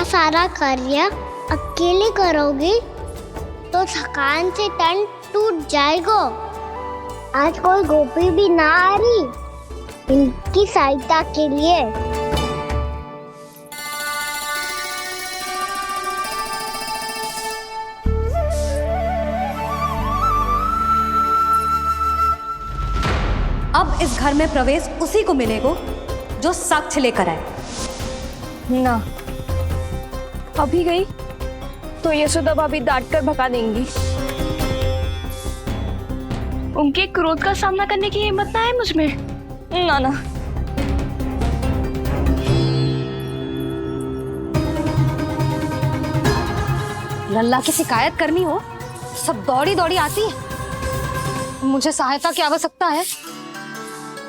सारा कार्य अकेले करोगी तो थकान से तन टूट जाएगा। आज कोई गोपी भी ना आ रही इनकी सहायता के लिए। अब इस घर में प्रवेश उसी को मिलेगा जो साक्ष्य लेकर आए। ना, अभी गई तो यशोदा भाभी डांट कर भगा देंगी। उनके क्रोध का सामना करने की हिम्मत ना है मुझमें। ना ना, लल्ला की शिकायत करनी हो सब दौड़ी दौड़ी आती है। मुझे सहायता की आवश्यकता है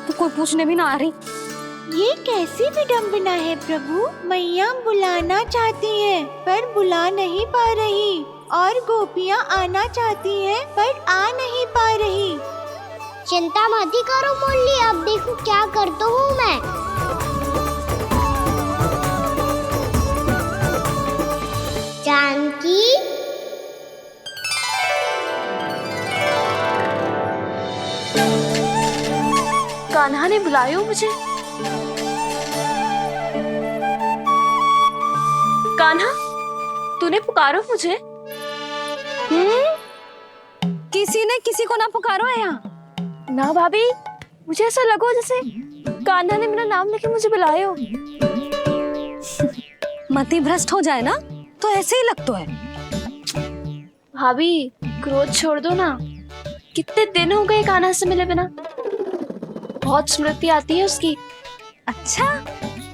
तो कोई पूछने भी ना आ रही। ये कैसी विडंबना है प्रभु। मैया बुलाना चाहती हैं पर बुला नहीं पा रही और गोपियाँ आना चाहती हैं पर आ नहीं पा रही। चिंता मत ही करो मुरली, अब देखो क्या करता हूँ मैं। जानकी, कान्हा ने बुलाया मुझे। कान्हा, तूने पुकारो मुझे। किसी ने किसी को ना पुकारो है यहाँ। ना भाभी, मुझे ऐसा लगो जैसे कान्हा ने मेरा नाम लेके मुझे बुलाया हो। मति भ्रष्ट हो जाए ना तो ऐसे ही लगता है। भाभी, क्रोध छोड़ दो ना। कितने दिन हो गए कान्हा से मिले बिना। बहुत स्मृति आती है उसकी। अच्छा,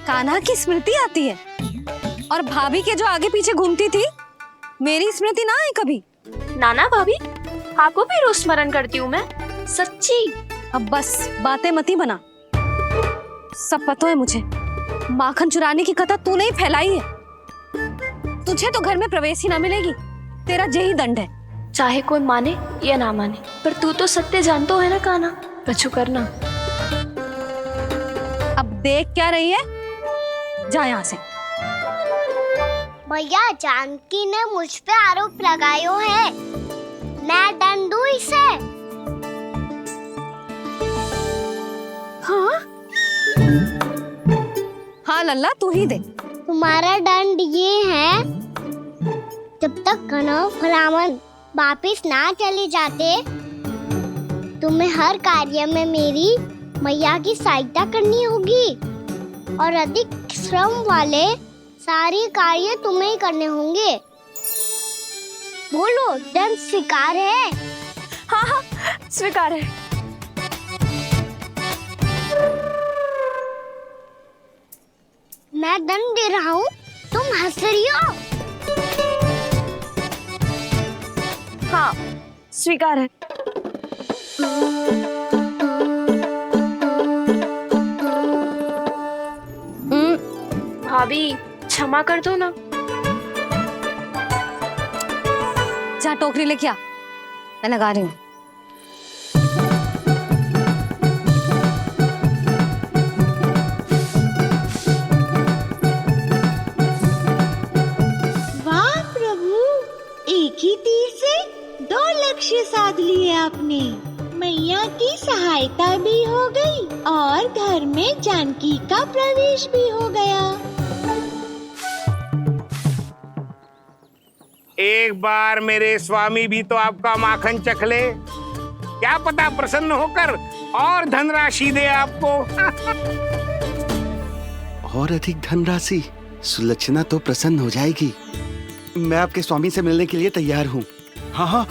कान्हा की स्मृति आती है और भाभी के जो आगे पीछे घूमती थी मेरी स्मृति ना है कभी। नाना भाभी, आपको भी रोज स्मरण करती हूँ मैं, सच्ची। अब बस बातें मत ही बना। सब पता है मुझे। माखन चुराने की कथा तूने ही फैलाई है। तुझे तो घर में प्रवेश ही ना मिलेगी। तेरा यही दंड है। चाहे कोई माने या ना माने, पर तू तो सत्य जानतो है ना कान्हा। कछु करना। अब देख क्या रही है, जा यहाँ से। भैया जानकी ने मुझ पे आरोप लगायो है, मैं दंड दूं इसे। हाँ हाँ लल्ला, तू ही दे। तुम्हारा दंड ये है, जब तक कनव ब्राह्मण वापिस ना चले जाते तुम्हें हर कार्य में मेरी मैया की सहायता करनी होगी और अधिक श्रम वाले सारे कार्य तुम्हें ही करने होंगे। बोलो, दंड स्वीकार है? हाँ हाँ, स्वीकार है। मैं दंड दे रहा हूँ, तुम हंस रही हो। हाँ, स्वीकार है। भाभी, क्षमा कर दो ना। जा टोकरी लेके आ, मैं लगा रही हूँ। वाह प्रभु, एक ही तीर से 2 लक्ष्य साध लिए आपने। मैया की सहायता भी हो गई और घर में जानकी का प्रवेश भी हो गया। एक बार मेरे स्वामी भी तो आपका माखन चख ले, क्या पता प्रसन्न होकर और धनराशि दे आपको। और अधिक धनराशि? सुलक्षणा तो प्रसन्न हो जाएगी। मैं आपके स्वामी से मिलने के लिए तैयार हूँ। हाँ हाँ,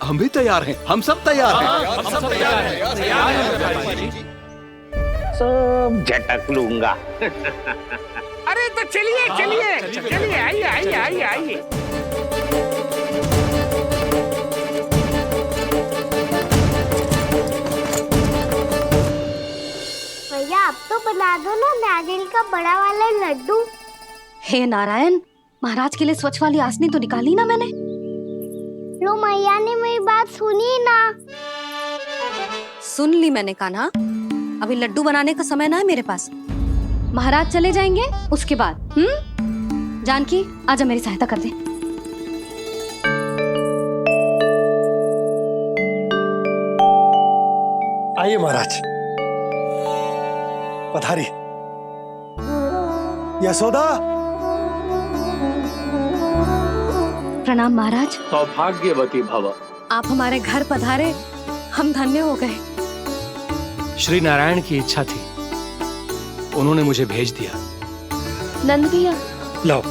हम भी तैयार हैं। हम सब तैयार हैं। हम सब तैयार हैं। सब झटक लूंगा। अरे तो चलिए चलिए चलिए, आइए आइए आइए आइए। भैया अब तो बना दो ना नारियल का बड़ा वाला लड्डू। हे नारायण, महाराज के लिए स्वच्छ वाली आसनी तो निकाली ना मैंने। लो, मैया ने मेरी बात सुनी ना। सुन ली मैंने कान्हा। अभी लड्डू बनाने का समय ना है मेरे पास। महाराज चले जाएंगे उसके बाद। जानकी, आजा मेरी सहायता कर दे। आइए महाराज, पधारी। यशोदा। प्रणाम महाराज। सौभाग्यवती भव। आप हमारे घर पधारे, हम धन्य हो गए। श्री नारायण की इच्छा थी, उन्होंने मुझे भेज दिया। नंद भैया, लाओ।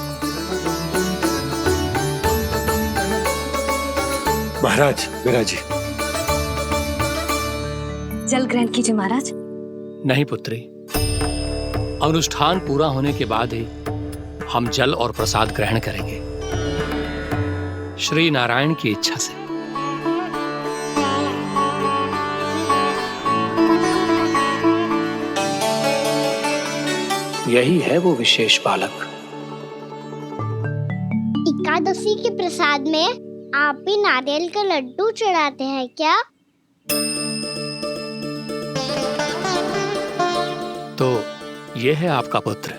महाराज, मेरा जी। जल ग्रहण कीजिए महाराज। नहीं पुत्री, अनुष्ठान पूरा होने के बाद ही हम जल और प्रसाद ग्रहण करेंगे, श्री नारायण की इच्छा से। यही है वो विशेष बालक। एकादशी के प्रसाद में आप भी नारियल का लड्डू चढ़ाते हैं क्या? तो ये है आपका पुत्र।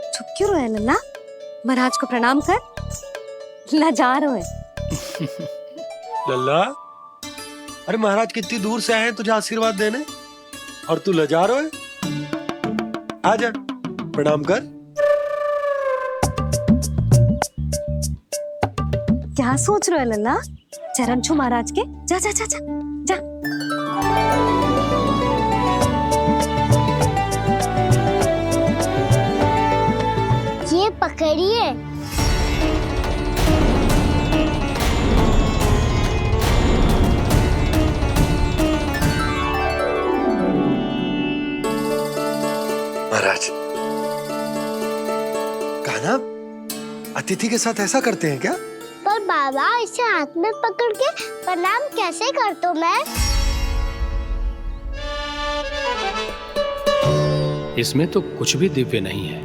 चुप क्यों रहे लल्ला? महाराज को प्रणाम कर, लाजा रहे। लल्ला, अरे महाराज कितनी दूर से आए हैं तुझे आशीर्वाद देने, और तू लजा रहा है? आजा, प्रणाम कर। क्या सोच रहे हो लल्ला? चरण छू महाराज के। जा जा जा जा जा। ये पकड़िए। महाराज, कान्हा, अतिथि के साथ ऐसा करते हैं क्या? पर बाबा, इसे हाथ में पकड़ के प्रणाम कैसे करता हूँ मैं? इसमें तो कुछ भी दिव्य नहीं है,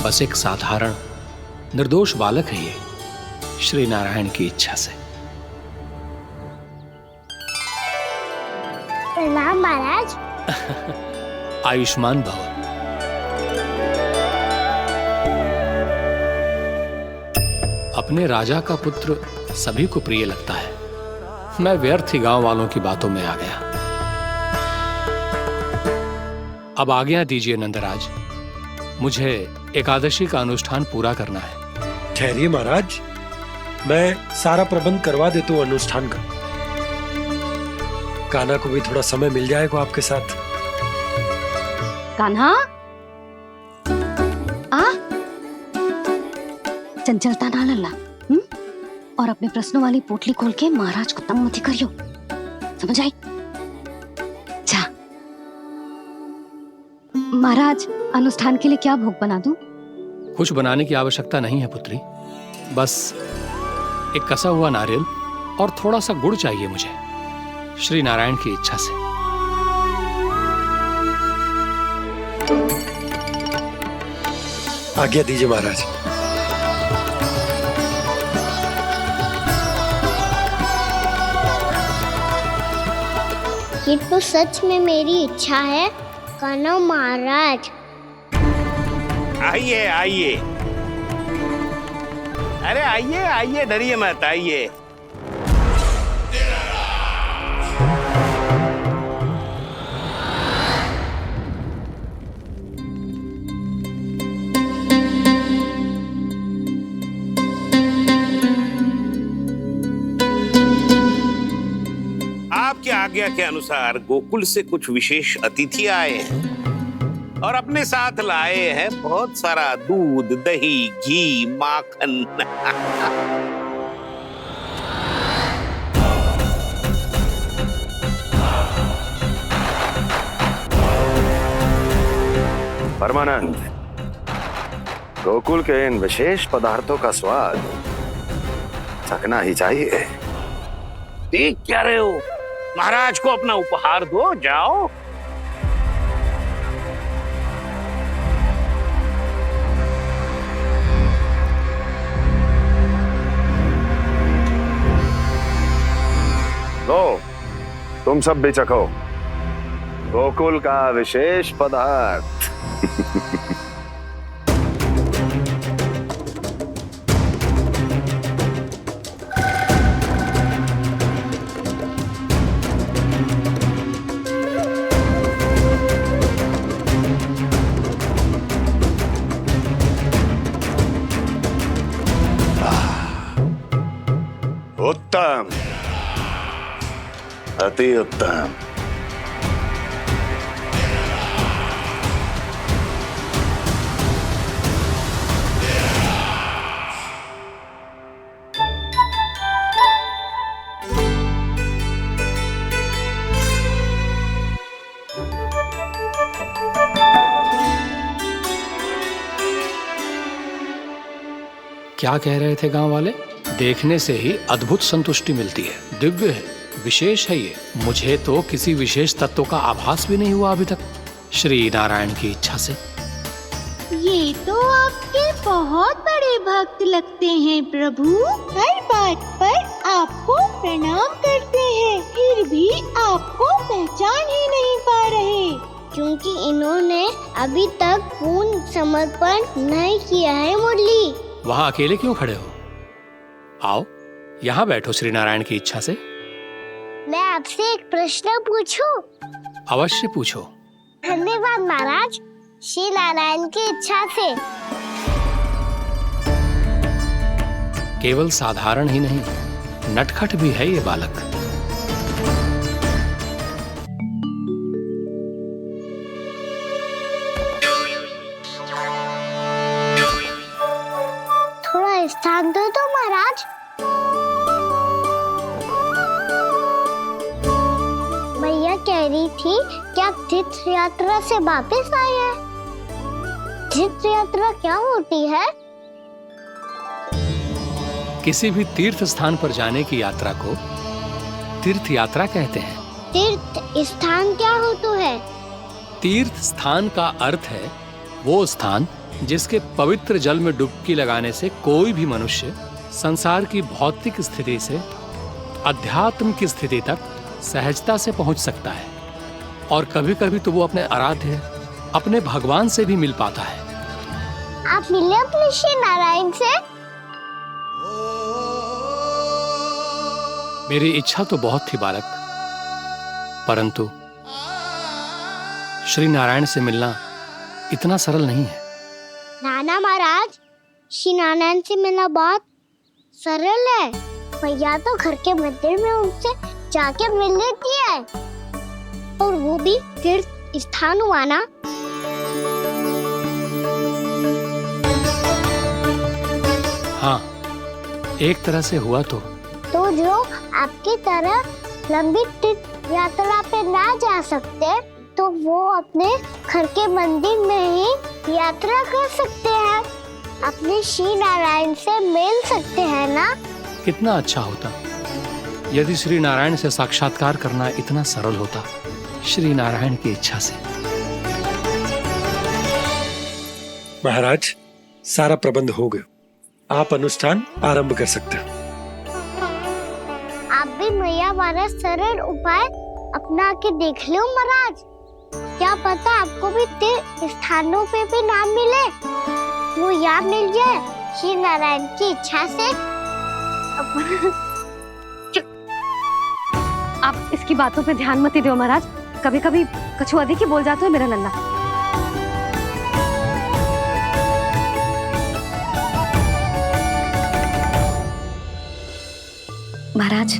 बस एक साधारण निर्दोष बालक है ये, श्री नारायण की इच्छा से। प्रणाम महाराज। आयुष्मान भव। अपने राजा का पुत्र सभी को प्रिय लगता है। मैं व्यर्थ ही गांव वालों की बातों में आ गया। अब आज्ञा दीजिए नंदराज, मुझे एकादशी का अनुष्ठान पूरा करना है। ठहरिए महाराज, मैं सारा प्रबंध करवा देता हूँ अनुष्ठान का। कान्हा को भी थोड़ा समय मिल जाएगा आपके साथ। कान्हा, आ चंचलता ना लल्ला, और अपने प्रश्नों वाली पोटली खोल के महाराज को तंग मत करियो, समझ आई? जा। महाराज, अनुष्ठान के लिए क्या भोग बना दूं? कुछ बनाने की आवश्यकता नहीं है पुत्री, बस एक कसा हुआ नारियल और थोड़ा सा गुड़ चाहिए मुझे, श्री नारायण की इच्छा से। आज्ञा दीजिए महाराज। ये तो सच में मेरी इच्छा है कान्हा महाराज। आइए आइए, अरे आइए आइए, डरिए मत, आइए। आपकी आज्ञा के अनुसार गोकुल से कुछ विशेष अतिथि आए हैं और अपने साथ लाए हैं बहुत सारा दूध, दही, घी, माखन। परमानंद, गोकुल के इन विशेष पदार्थों का स्वाद चखना ही चाहिए। देख क्या रहे हो? महाराज को अपना उपहार दो, जाओ। लो, तुम सब भी चखो गोकुल का विशेष पदार्थ। उत्तम, अति उत्तम। क्या कह रहे थे गांव वाले? देखने से ही अद्भुत संतुष्टि मिलती है, दिव्य है, विशेष है ये। मुझे तो किसी विशेष तत्व का आभास भी नहीं हुआ अभी तक, श्री नारायण की इच्छा से। ये तो आपके बहुत बड़े भक्त लगते हैं प्रभु। हर बात पर आपको प्रणाम करते हैं, फिर भी आपको पहचान ही नहीं पा रहे। क्योंकि इन्होंने अभी तक पूर्ण समर्पण नहीं किया है मुरली। वहां अकेले क्यों खड़े हो? आओ यहाँ बैठो श्री नारायण की इच्छा से। मैं आपसे एक प्रश्न पूछूं? अवश्य पूछो। धन्यवाद महाराज, श्री नारायण की इच्छा से। केवल साधारण ही नहीं, नटखट भी है ये बालक। थोड़ा स्थान दो तो महाराज। मैया कह रही थी कि आप तीर्थ यात्रा से वापस आए हैं। तीर्थ यात्रा क्या होती है? किसी भी तीर्थ स्थान पर जाने की यात्रा को तीर्थ यात्रा कहते हैं। तीर्थ स्थान क्या हो तो है? तीर्थ स्थान का अर्थ है वो स्थान जिसके पवित्र जल में डुबकी लगाने से कोई भी मनुष्य संसार की भौतिक स्थिति से अध्यात्म की स्थिति तक सहजता से पहुंच सकता है, और कभी कभी तो वो अपने आराध्य, अपने भगवान से भी मिल पाता है। आप मिले अपने श्री नारायण से? मेरी इच्छा तो बहुत थी बालक, परंतु श्री नारायण से मिलना इतना सरल नहीं है। नाना महाराज, श्री नारायण से मिलना बहुत सरल है। भैया तो घर के मंदिर में उनसे जाके मिल लेती है, और वो भी तीर्थ स्थान हुआ ना। हाँ, एक तरह से हुआ तो जो आपकी तरह लंबी तीर्थ यात्रा पे ना जा सकते, तो वो अपने घर के मंदिर में ही यात्रा कर सकते हैं, अपने श्री नारायण से मिल सकते हैं ना। कितना अच्छा होता यदि श्री नारायण से साक्षात्कार करना इतना सरल होता, श्री नारायण की इच्छा से। महाराज, सारा प्रबंध हो गया, आप अनुष्ठान आरंभ कर सकते हैं। आप भी मैया वाला सरल उपाय अपना के देख लो महाराज। क्या पता आपको भी तीर्थ स्थानों पे भी नाम मिले, वो यहाँ मिल जाए श्री नारायण की इच्छा से। आप इसकी बातों पे ध्यान मत दो महाराज, कभी कभी कछुआ देखी बोल जाते हो मेरा लल्ला। महाराज,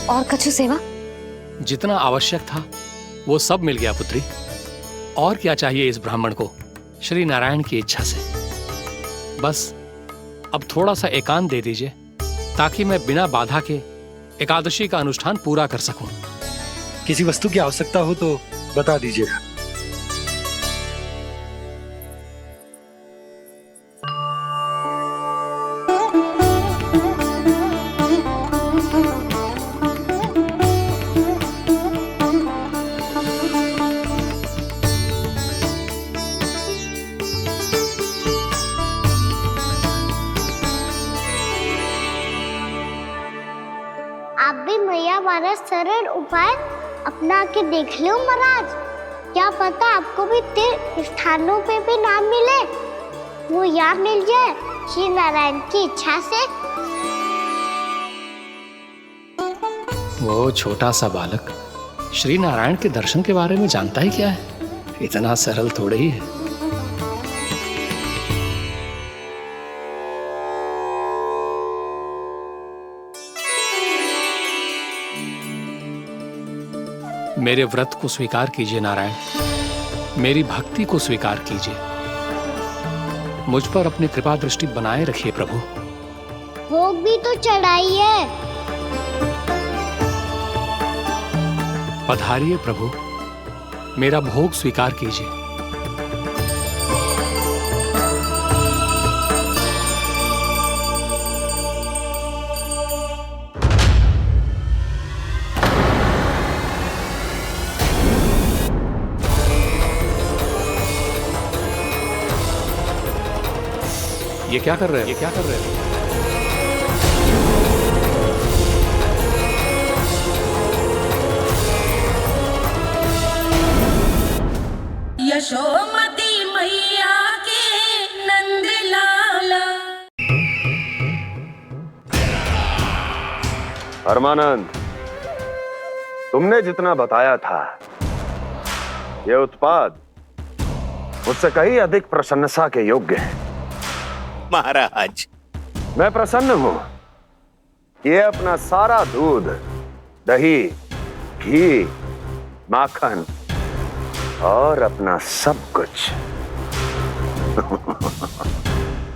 और कछु सेवा? जितना आवश्यक था वो सब मिल गया पुत्री। और क्या चाहिए इस ब्राह्मण को श्री नारायण की इच्छा से? बस अब थोड़ा सा एकांत दे दीजिए, ताकि मैं बिना बाधा के एकादशी का अनुष्ठान पूरा कर सकूं। किसी वस्तु की आवश्यकता हो तो बता दीजिएगा। आप भी मैया वाला सरल उपाय अपना आके देख लो महाराज, क्या पता आपको भी तीर्थ स्थानों पे भी नाम मिले, वो यहाँ मिल जाए श्री नारायण की इच्छा से। वो छोटा सा बालक श्री नारायण के दर्शन के बारे में जानता ही क्या है? इतना सरल थोड़े ही है। मेरे व्रत को स्वीकार कीजिए नारायण, मेरी भक्ति को स्वीकार कीजिए, मुझ पर अपनी कृपा दृष्टि बनाए रखिए प्रभु। भोग भी तो चढ़ाइए। पधारिए प्रभु, मेरा भोग स्वीकार कीजिए। ये क्या कर रहे हैं? ये क्या कर रहे हैं? यशोमती मैया के नंद लाला। परमानंद, तुमने जितना बताया था, यह उत्पाद मुझसे कहीं अधिक प्रशंसा के योग्य है। महाराज, मैं प्रसन्न हूं। ये अपना सारा दूध, दही, घी, माखन और अपना सब कुछ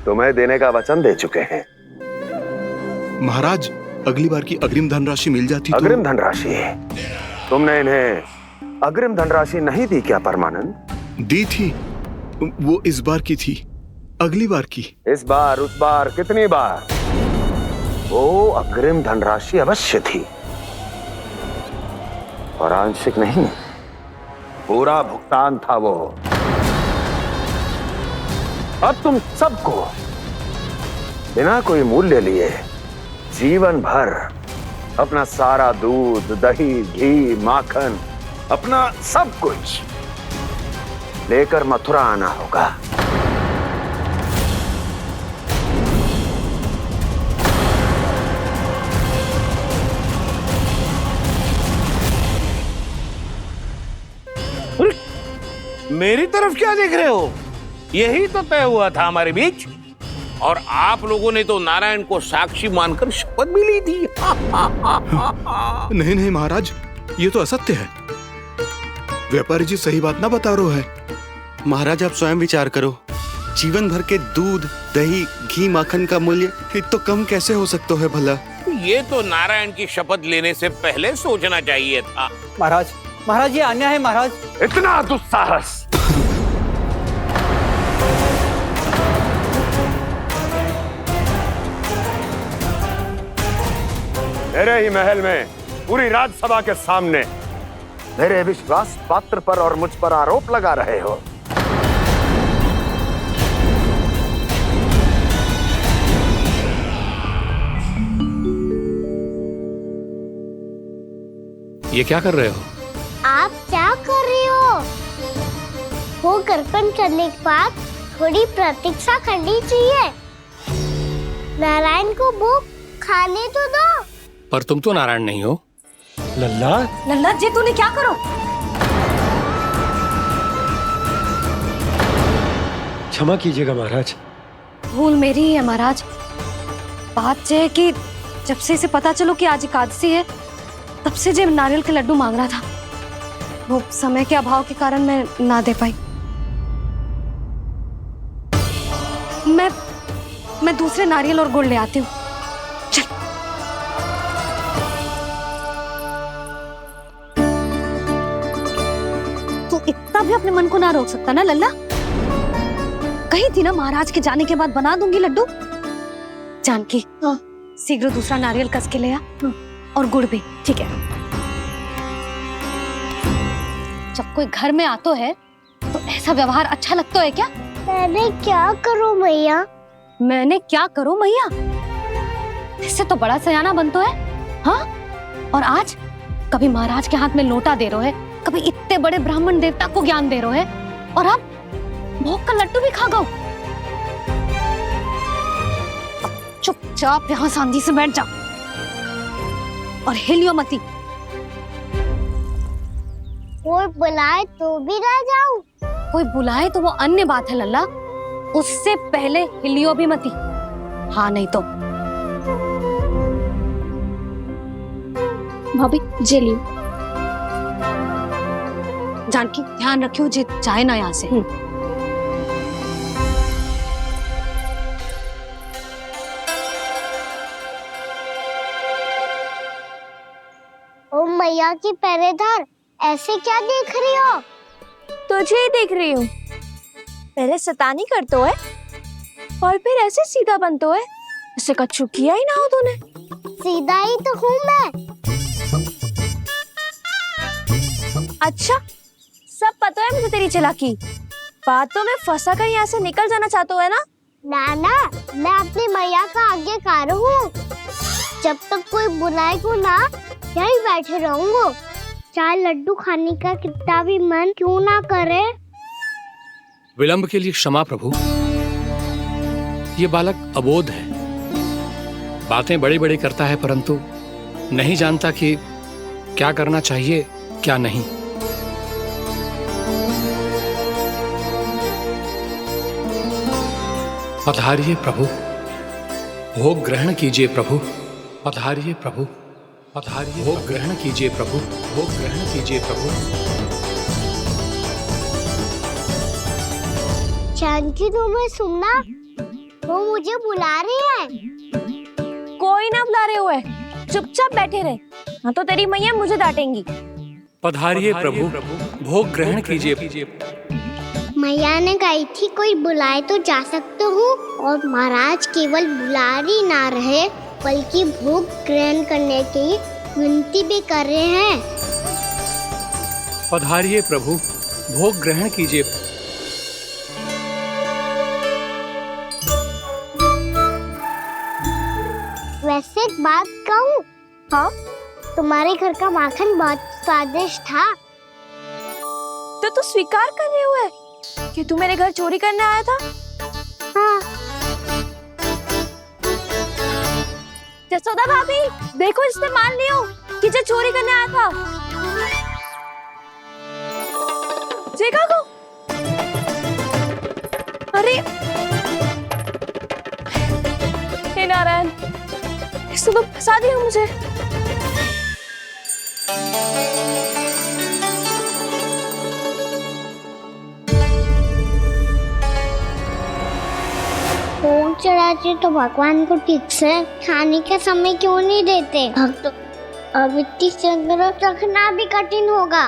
तुम्हें देने का वचन दे चुके हैं। महाराज, अगली बार की अग्रिम धनराशि मिल जाती तो। अग्रिम धनराशि? तुमने इन्हें अग्रिम धनराशि नहीं दी क्या परमानंद? दी थी, वो इस बार की थी, अगली बार की। इस बार, उस बार, कितनी बार? वो अग्रिम धनराशि अवश्य थी, और आंशिक नहीं, पूरा भुगतान था वो। अब तुम सबको बिना कोई मूल्य लिए जीवन भर अपना सारा दूध, दही, घी, माखन, अपना सब कुछ लेकर मथुरा आना होगा। मेरी तरफ क्या देख रहे हो? यही तो तय हुआ था हमारे बीच, और आप लोगों ने तो नारायण को साक्षी मानकर शपथ भी ली थी। नहीं नहीं महाराज, ये तो असत्य है। व्यापारी जी सही बात ना बता रहे हैं। महाराज, आप स्वयं विचार करो, जीवन भर के दूध, दही, घी, माखन का मूल्य तो कम कैसे हो सकता है भला? ये तो नारायण की शपथ लेने से पहले सोचना चाहिए था। महाराज, महाराज ये अन्याय है महाराज। इतना दुस्साहस! मेरे ही महल में पूरी राजसभा के सामने मेरे विश्वास पात्र पर और मुझ पर आरोप लगा रहे हो। ये क्या कर रहे हो? आप क्या कर रहे हो? वो कर्पण करने के बाद थोड़ी प्रतीक्षा करनी चाहिए। नारायण को भोग खाने तो दो। पर तुम तो नारायण नहीं हो। लल्ला, लल्ला जी, तूने क्या करो? क्षमा कीजिएगा महाराज। भूल मेरी ही है महाराज। बात यह है कि जब से इसे पता चलो कि आज एकादशी है, तब से जब नारियल के लड्डू मांग रहा था, वो समय के अभाव के कारण मैं ना दे पाई। मैं दूसरे नारियल और गुड़ ले आती हूँ। चल। तू इतना भी अपने मन को ना रोक सकता ना लल्ला? कही थी ना महाराज के जाने के बाद बना दूंगी लड्डू। जानकी, शीघ्र दूसरा नारियल कस के ले आ, और गुड़ भी। ठीक है। जब कोई घर में आता है तो ऐसा व्यवहार अच्छा लगता है क्या? मैंने क्या करूं मैया? मैंने क्या करूं मैया? इससे तो बड़ा सयाना बनतो है। हाँ? और आज कभी महाराज के हाथ में लोटा दे रहे है, कभी इतने बड़े ब्राह्मण देवता को ज्ञान दे रहे है, और अब भोग का लड्डू भी खा गो। अब चुपचाप यहाँ शांति से बैठ जा और हिलियो मती। कोई बुलाए तो भी ना जाऊं? कोई बुलाए तो वो अन्य बात है लल्ला, उससे पहले हिलियो भी मती। हाँ नहीं तो भाभी जे लियो। जानकी ध्यान रखियो जे जाए ना यहाँ से। ओ मैया की पहरेदार, ऐसे क्या देख रही हो? तुझे ही देख रही हूँ। पहले शैतानी करतो है और फिर ऐसे सीधा बनतो है, ऐसे कछु किया ही ना हो तूने। सीधा ही तो हूँ मैं। अच्छा, सब पता है मुझे तेरी चालाकी। बातों में फंसा कर यहाँ से निकल जाना चाहते हो है ना? ना, मैं अपनी मैया का आज्ञाकार हूँ। जब तक कोई बुलाए को ना, यही बैठे रहूंगा। चाहे लड्डू खाने का कितना भी मन क्यों ना करे। विलंब के लिए क्षमा प्रभु। ये बालक अबोध है, बातें बड़ी बड़ी करता है परंतु नहीं जानता कि क्या करना चाहिए क्या नहीं। पधारिए प्रभु, भोग ग्रहण कीजिए प्रभु। पधारिए प्रभु, पधारिए। भोग ग्रहण कीजिए प्रभु, भोग ग्रहण कीजिए प्रभु। जानकी तुम्हें सुनना, वो मुझे बुला रही है। कोई ना बुला रहे हुए, चुपचाप बैठे रहे, हाँ तो तेरी मैया मुझे डांटेंगी। पधारिए प्रभु, भोग ग्रहण कीजिए। मैया ने कही थी कोई बुलाए तो जा सकते हूँ, और महाराज केवल बुला ही ना रहे बल्कि भोग ग्रहण करने की विनती भी कर रहे हैं। पधारिए प्रभु, भोग ग्रहण कीजिए। वैसे एक बात कहूँ? हाँ? तुम्हारे घर का माखन बहुत स्वादिष्ट था। तो तू स्वीकार कर रहे हुए कि तू मेरे घर चोरी करने आया था? हाँ। जसोदा भाभी, देखो इसने मान लियो कि जो चोरी करने आया था। देखा को? अरे हे नारायण, इसने तो फंसा दिया मुझे। भोग चढ़ाते तो भगवान को ठीक से खाने का समय क्यों नहीं देते? भक्त अब इतनी संग्रह रखना भी कठिन होगा।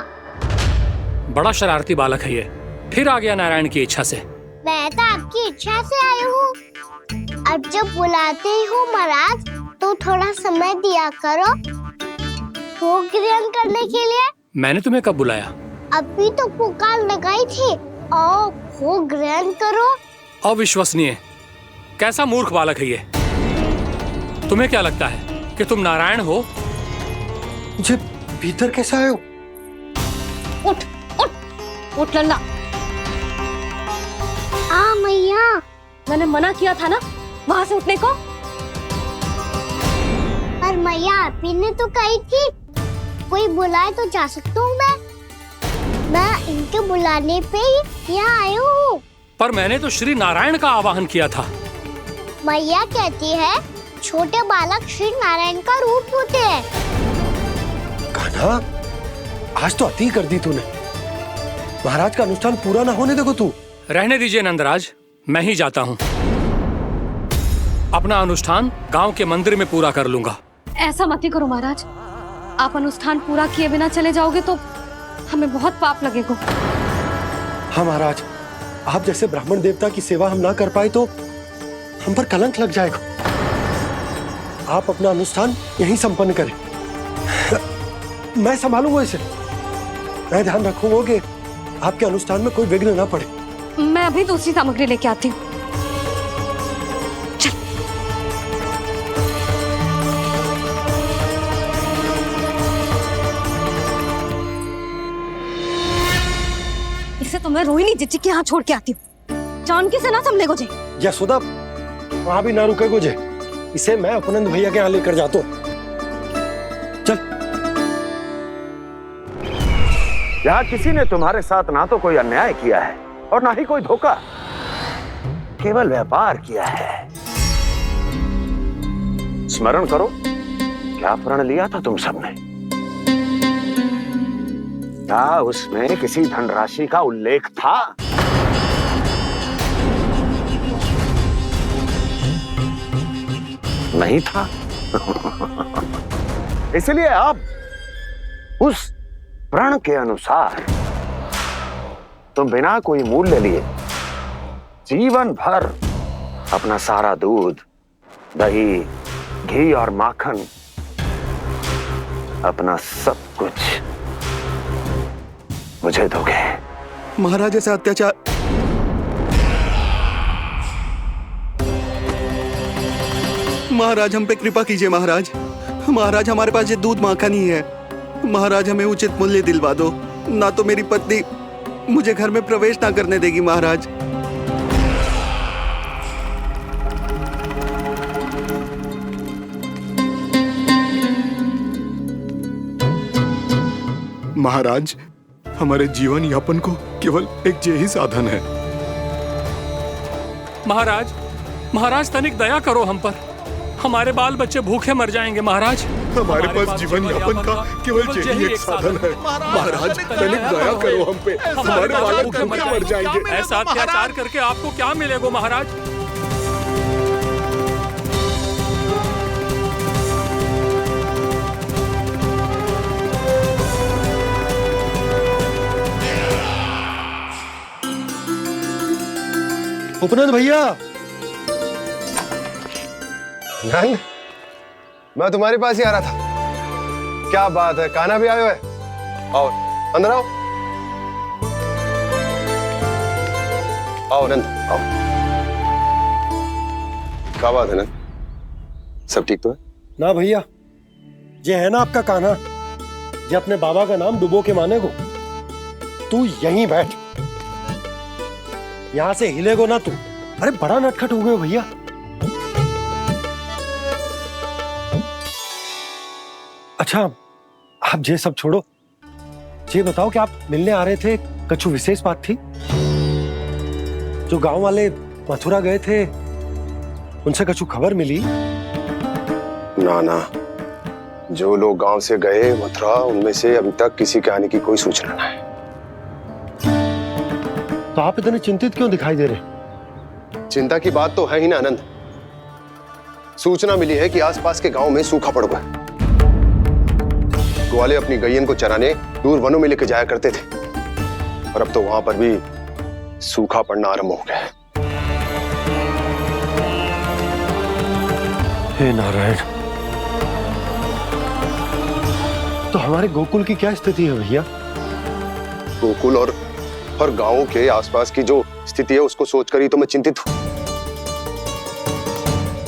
बड़ा शरारती बालक है ये, फिर आ गया नारायण की इच्छा से। मैं तो आपकी इच्छा से आई हूँ। अब जब बुलाते हो महाराज तो थोड़ा समय दिया करो भोग ग्रहण करने के लिए। मैंने तुम्हें कब बुलाया? अभी तो पुकार लगाई थी और भोग ग्रहण करो। अविश्वसनीय, कैसा मूर्ख बालक है ये। तुम्हें क्या लगता है कि तुम नारायण हो? मुझे भीतर कैसे आए हो? उठ उठ उठ लल्ला। मैया, मैंने मना किया था ना वहां से उठने को। पर मैया आपी ने तो कही थी कोई बुलाए तो जा सकता हूँ मैं इनके बुलाने पे ही यहाँ आई हूँ। पर मैंने तो श्री नारायण का आवाहन किया था। मैया कहती है छोटे बालक श्री नारायण का रूप होते हैं। कान्हा, आज तो अति कर दी तूने। महाराज का अनुष्ठान पूरा ना होने देखो तू। रहने दीजिए नंदराज, मैं ही जाता हूँ। अपना अनुष्ठान गांव के मंदिर में पूरा कर लूंगा। ऐसा मत ही करो महाराज, आप अनुष्ठान पूरा किए बिना चले जाओगे तो हमें बहुत पाप लगेगा। हाँ महाराज, आप जैसे ब्राह्मण देवता की सेवा हम ना कर पाए तो हम पर कलंक लग जाएगा। आप अपना अनुष्ठान यहीं संपन्न करें, मैं संभालूंगा इसे। मैं ध्यान रखूंगा कि आपके अनुष्ठान में कोई विघ्न ना पड़े। मैं अभी दूसरी सामग्री लेके आती हूँ। से तो मैं रोहिणी जीजी के यहाँ छोड़ के आती हूँ। जानकी से ना संभले को जे। यशोदा वहां भी ना रुके को जे, इसे मैं उपनंद भैया के यहाँ लेकर जाता हूँ। चल। यहाँ किसी ने तुम्हारे साथ ना तो कोई अन्याय किया है और ना ही कोई धोखा, केवल व्यापार किया है। स्मरण करो, क्या प्रण लिया था तुम सबने? क्या उसमें किसी धनराशि का उल्लेख था? नहीं था। इसलिए अब उस प्रण के अनुसार तुम बिना कोई मूल्य लिए जीवन भर अपना सारा दूध, दही, घी और माखन, अपना सब कुछ मुझे दोगे। महाराज ऐसा अत्याचार। महाराज हम पे कृपा कीजिए महाराज। महाराज हमारे पास ये दूध माखन ही है। महाराज हमें उचित मूल्य दिलवा दो, ना तो मेरी पत्नी मुझे घर में प्रवेश ना करने देगी महाराज। महाराज हमारे जीवन यापन को केवल एक यही साधन है। महाराज, महाराज तनिक दया करो हम पर। हमारे बाल बच्चे भूखे मर जाएंगे महाराज। हमारे पास जीवन यापन का केवल यही एक साधन है। महाराज तनिक दया करो हम पे, हमारे बालक भूखे मर जाएंगे। ऐसा अत्याचार करके आपको क्या मिलेगा महाराज? उपनंद भैया। नंद, मैं तुम्हारे पास ही आ रहा था। क्या बात है, कान्हा भी आयो है? आओ अंदर आओ। आओ नंद आओ। क्या बात है नंद, सब ठीक तो है ना? भैया ये है ना आपका कान्हा, ये अपने बाबा का नाम डुबो के माने को। तू यहीं बैठ, यहां से हिलेगो ना तू। अरे बड़ा नटखट हो गए भैया। अच्छा आप ये सब छोड़ो, ये बताओ कि आप मिलने आ रहे थे, कछु विशेष बात थी? जो गांव वाले मथुरा गए थे उनसे कछु खबर मिली? ना ना, जो लोग गांव से गए मथुरा, उनमें से अभी तक किसी के आने की कोई सूचना नहीं है। तो आप इतने चिंतित क्यों दिखाई दे रहे? चिंता की बात तो है ही ना आनंद। सूचना मिली है कि आसपास के गांव में सूखा पड़ गया। ग्वाले अपनी गैयन को चराने दूर वनों में लेकर जाया करते थे, और अब तो वहां पर भी सूखा पड़ना आरंभ हो गया है। हे नारायण, तो हमारे गोकुल की क्या स्थिति है भैया? गोकुल और गांवों के आसपास की जो स्थिति है उसको सोचकर ही तो मैं चिंतित हूं।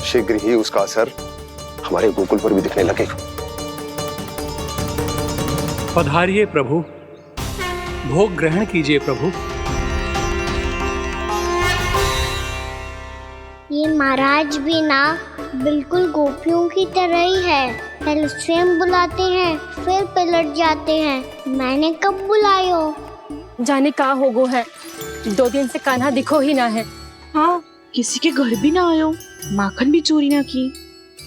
शीघ्र ही उसका असर हमारे गोकुल पर भी दिखने लगेगा। पधारिए प्रभु, भोग ग्रहण कीजिए प्रभु। ये महाराज भी ना बिल्कुल गोपियों की तरह ही है। पहले स्वयं बुलाते हैं, फिर पलट जाते हैं। मैंने कब बुलायो? जाने का होगो है, 2 दिन से कान्हा दिखो ही ना है। हाँ, किसी के घर भी ना आयो, माखन भी चोरी ना की।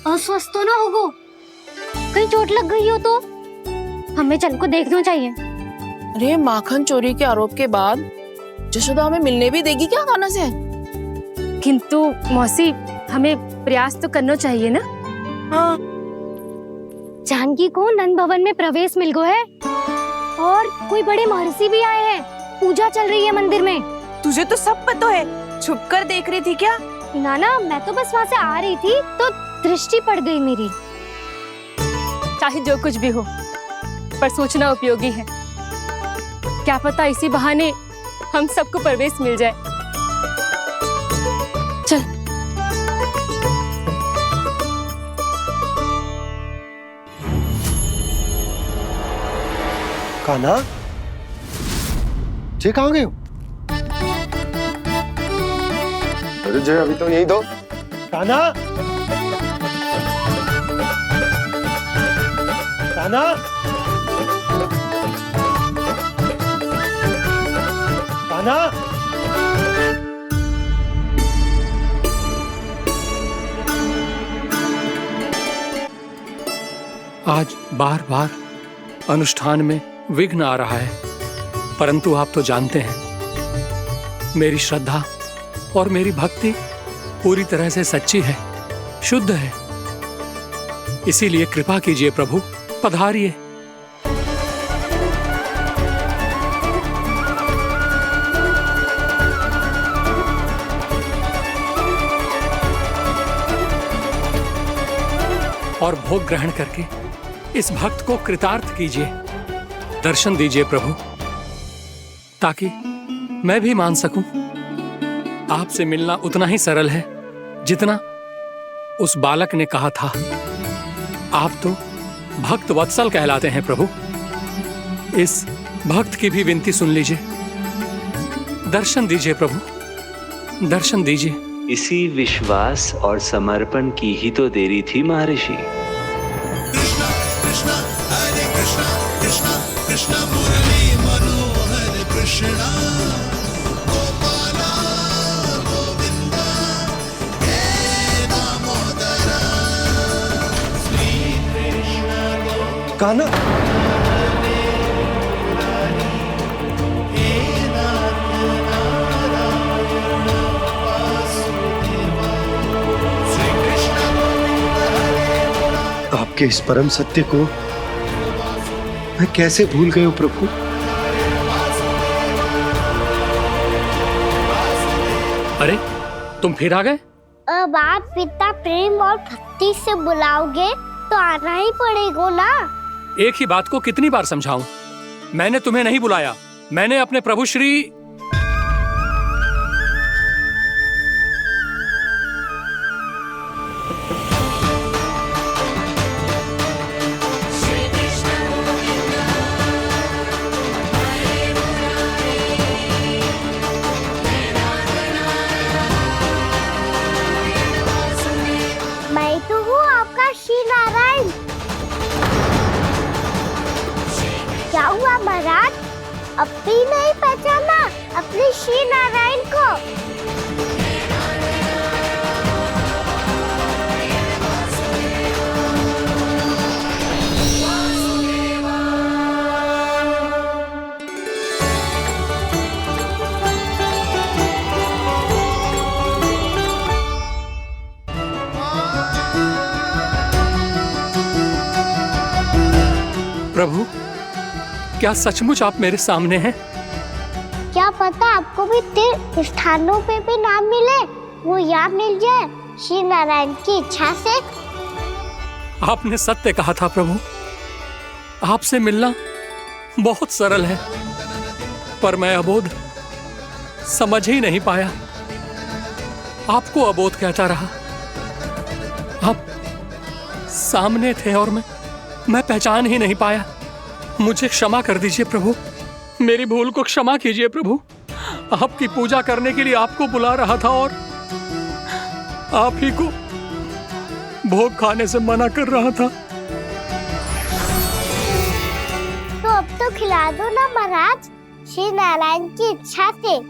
अस्वस्थ तो ना होगो? कहीं चोट लग गई हो तो? हमें चल को देखना चाहिए। अरे माखन चोरी के आरोप के बाद जशोदा हमें मिलने भी देगी क्या कान्हा से? किंतु मौसी, हमें प्रयास तो करना चाहिए ना। हाँ, जानकी को नंद भवन में प्रवेश मिल गया है और कोई बड़े महर्षि भी आए हैं। पूजा चल रही है मंदिर में। तुझे तो सब पता है, छुप कर देख रही थी क्या? ना, मैं तो बस वहाँ से आ रही थी तो दृष्टि पड़ गई मेरी। चाहे जो कुछ भी हो, पर सूचना उपयोगी है। क्या पता इसी बहाने हम सबको प्रवेश मिल जाए। चल। कान्हा, ये कहाँ गए हो? जय अभी तो यही दो। कान्हा, कान्हा, कान्हा। आज बार बार अनुष्ठान में विघ्न आ रहा है, परंतु आप तो जानते हैं मेरी श्रद्धा और मेरी भक्ति पूरी तरह से सच्ची है, शुद्ध है। इसीलिए कृपा कीजिए प्रभु, पधारिए। और भोग ग्रहण करके इस भक्त को कृतार्थ कीजिए। दर्शन दीजिए प्रभु, ताकि मैं भी मान सकूं। आपसे मिलना उतना ही सरल है जितना उस बालक ने कहा था। आप तो भक्त वत्सल कहलाते हैं प्रभु। इस भक्त की भी विनती सुन लीजिए। दर्शन दीजिए प्रभु, दर्शन दीजिए। इसी विश्वास और समर्पण की ही तो देरी थी महर्षि। कृष्णा कृष्णा हरे कृष्णा कृष्णा कृष्णा मुरली मनोहर कृष्णा गोपाला गोविंदा हे दामोदरा श्री कृष्ण कान्हा, आपके इस परम सत्य को मैं कैसे भूल गया हूं प्रभु। अरे तुम फिर आ गए? अब आप इतना प्रेम और भक्ति से बुलाओगे तो आना ही पड़ेगा ना। एक ही बात को कितनी बार समझाऊं? मैंने तुम्हें नहीं बुलाया, मैंने अपने प्रभु श्री मैं तो हूँ आपका श्री नारायण। क्या हुआ महाराज, अब भी नहीं पहचाना अपने श्री नारायण को? प्रभु, क्या सचमुच आप मेरे सामने हैं? क्या पता आपको भी तीर्थ स्थानों पे भी नाम मिले, वो यहाँ मिल जाए श्री नारायण की इच्छा से। आपने सत्य कहा था प्रभु, आपसे मिलना बहुत सरल है, पर मैं अबोध समझ ही नहीं पाया। आपको अबोध कहता रहा। आप सामने थे और मैं पहचान ही नहीं पाया। मुझे क्षमा कर दीजिए प्रभु, मेरी भूल को क्षमा कीजिए प्रभु। आपकी पूजा करने के लिए आपको बुला रहा था और आप ही को भोग खाने से मना कर रहा था। तो अब तो खिला दो ना महाराज, श्री नारायण की इच्छा से।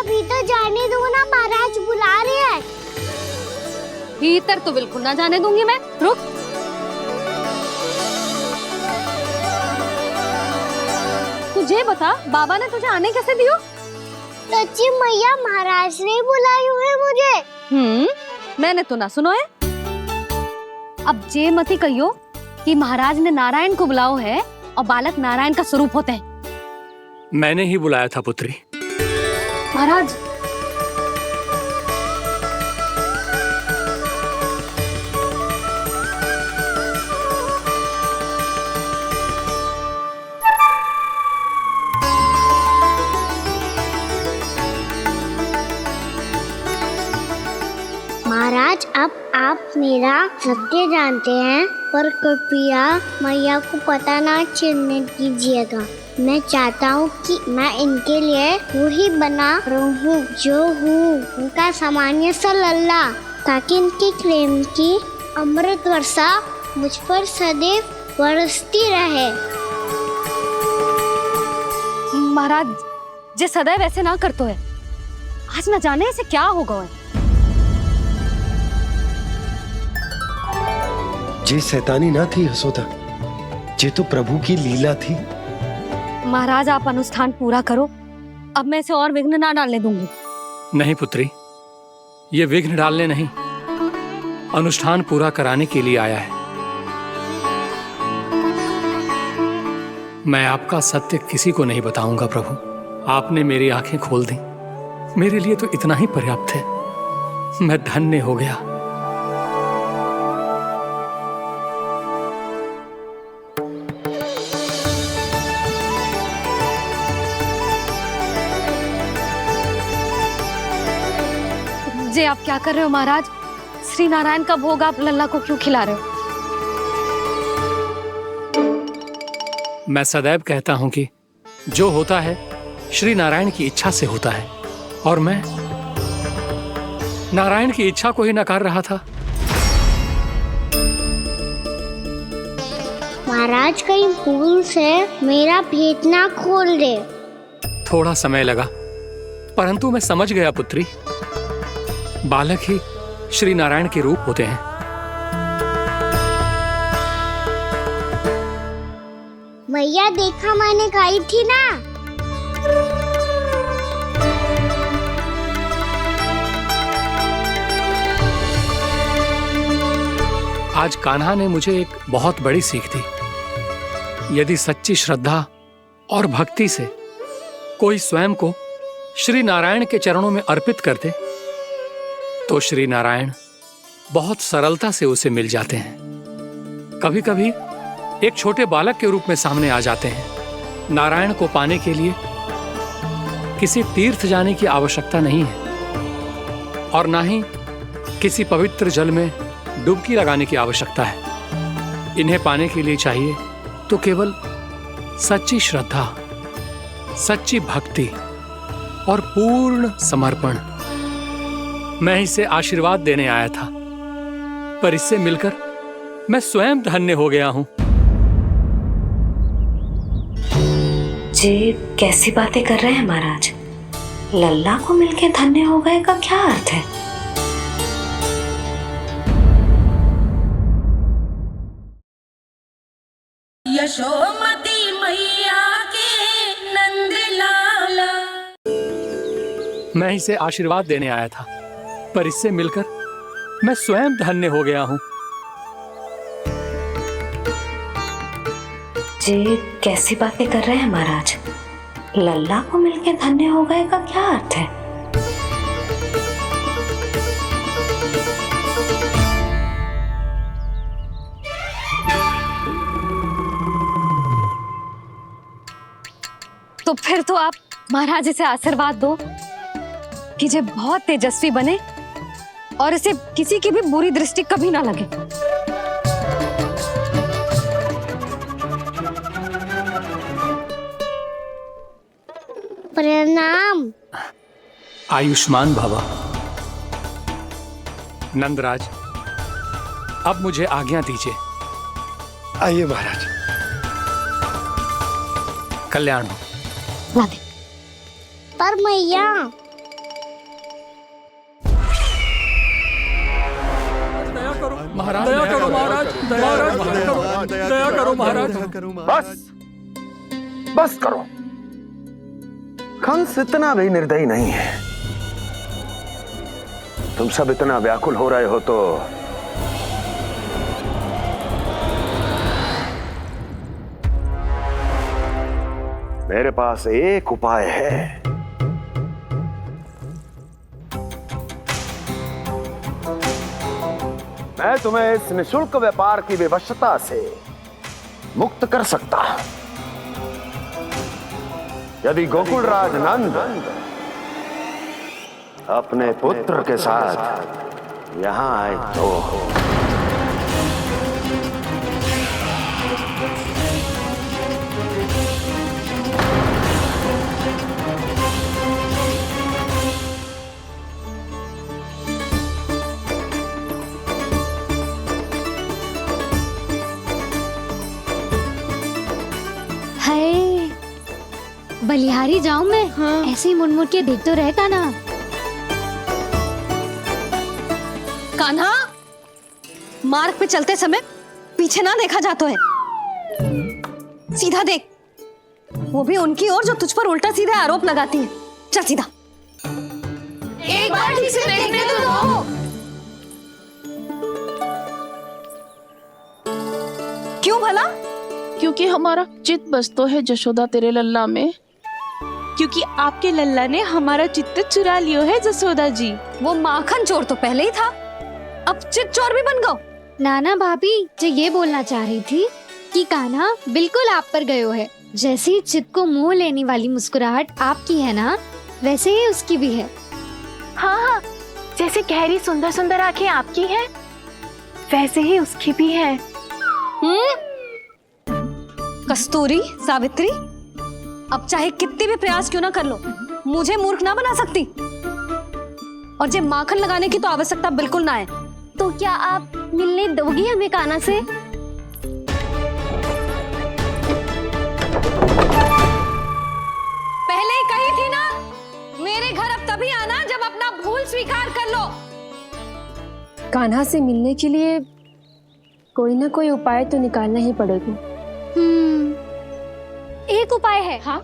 भीतर जाने दो ना, महाराज बुला रहे हैं। भीतर तो बिल्कुल ना जाने दूंगी मैं, रुक। तुझे बता, बाबा ने तुझे आने कैसे दियो? सच्ची मैया, महाराज ने बुलाई हुई मुझे। मैंने तो ना सुनो है। अब जे मती कहियो कि महाराज ने नारायण को बुलाओ है और बालक नारायण का स्वरूप होते हैं। मैंने ही बुलाया था पुत्री। महाराज, मेरा सत्य जानते हैं, पर कृपया मैया को पता ना चलने दीजिएगा। मैं चाहता हूँ कि मैं इनके लिए वही बना रहूँ जो हूँ, उनका सामान्य सा लल्ला, ताकि इनके प्रेम की अमृत वर्षा मुझ पर सदैव बरसती रहे। महाराज जे सदैव ऐसे ना करतो है, आज न जाने इसे क्या होगा है। जे शैतानी ना थी यशोदा, जे तो प्रभु की लीला थी। महाराज आप अनुष्ठान पूरा करो, अब मैं इसे और विघ्न ना डालने दूंगी। नहीं पुत्री, ये विघ्न डालने नहीं, अनुष्ठान पूरा कराने के लिए आया है। मैं आपका सत्य किसी को नहीं बताऊंगा प्रभु। आपने मेरी आंखें खोल दी, मेरे लिए तो इतना ही पर्याप्त है। मैं धन्य हो गया। जे आप क्या कर रहे हो महाराज? श्री नारायण का भोग आप लल्ला को क्यों खिला रहे हो? मैं सदैव कहता हूं कि जो होता है श्री नारायण की इच्छा से होता है, और मैं नारायण की इच्छा को ही नकार रहा था। महाराज कहीं भूल से मेरा भेद ना खोल दे। थोड़ा समय लगा, परंतु मैं समझ गया पुत्री। बालक ही श्री नारायण के रूप होते हैं। मैया देखा मैंने कही थी ना। आज कान्हा ने मुझे एक बहुत बड़ी सीख दी। यदि सच्ची श्रद्धा और भक्ति से कोई स्वयं को श्री नारायण के चरणों में अर्पित कर दे, तो श्री नारायण बहुत सरलता से उसे मिल जाते हैं। कभी कभी एक छोटे बालक के रूप में सामने आ जाते हैं। नारायण को पाने के लिए किसी तीर्थ जाने की आवश्यकता नहीं है, और ना ही किसी पवित्र जल में डुबकी लगाने की आवश्यकता है। इन्हें पाने के लिए चाहिए तो केवल सच्ची श्रद्धा, सच्ची भक्ति और पूर्ण समर्पण। मैं इसे आशीर्वाद देने आया था, पर इससे मिलकर मैं स्वयं धन्य हो गया हूं। जे कैसी बातें कर रहे हैं महाराज? लल्ला को मिलके धन्य हो गए का क्या अर्थ है? यशोमती मैया के नंद लाला। मैं इसे आशीर्वाद देने आया था, पर इससे मिलकर मैं स्वयं धन्य हो गया हूं। जे कैसी बातें कर रहे हैं महाराज? लल्ला को मिलके धन्य हो गए का क्या अर्थ है? तो फिर तो आप महाराज इसे आशीर्वाद दो कि जे बहुत तेजस्वी बने और इसे किसी की भी बुरी दृष्टि कभी ना लगे। प्रणाम। आयुष्मान भव। नंदराज, अब मुझे आज्ञा दीजिए। आइए महाराज। कल्याण हो। राधे। पर मैया, महाराज, दया करो महाराज, दया करो महाराज। बस बस करो। कंस इतना भी निर्दयी नहीं है। तुम सब इतना व्याकुल हो रहे हो तो मेरे पास एक उपाय है। मैं तुम्हें इस निशुल्क व्यापार की विवशता से मुक्त कर सकता हूं। यदि गोकुलराज नंद अपने पुत्र के साथ यहां आए तो बलिहारी जाऊं मैं? ऐसे ही मुड़ मुड़ के देख तो रहता ना। कान्हा, मार्ग पे चलते समय पीछे ना देखा जाता है, सीधा देख, वो भी उनकी ओर जो तुझ पर उल्टा सीधा आरोप लगाती है। चल सीधा। एक बार ठीक से देखने तो दो। क्यों भला? क्योंकि हमारा चित्त बसतो है जशोदा तेरे लल्ला में। क्योंकि आपके लल्ला ने हमारा चित्त चुरा लियो है जसोदा जी। वो माखन चोर तो पहले ही था, अब चित्त चोर भी बन गो। नाना भाभी जो ये बोलना चाह रही थी कि कान्हा बिल्कुल आप पर गयो है। जैसे ही चित्त को मोह लेने वाली मुस्कुराहट आपकी है ना, वैसे ही उसकी भी है। हाँ हाँ, जैसे गहरी सुंदर सुंदर आंखें आपकी हैं, वैसे ही उसकी भी है। कस्तूरी, सावित्री, अब चाहे कितने भी प्रयास क्यों ना कर लो, मुझे मूर्ख ना बना सकती। और जे माखन लगाने की तो आवश्यकता बिल्कुल ना है। तो क्या आप मिलने दोगी हमें कान्हा से? पहले ही कही थी ना, मेरे घर अब तभी आना जब अपना भूल स्वीकार कर लो। कान्हा से मिलने के लिए कोई ना कोई उपाय तो निकालना ही पड़ेगा। एक उपाय है। हाँ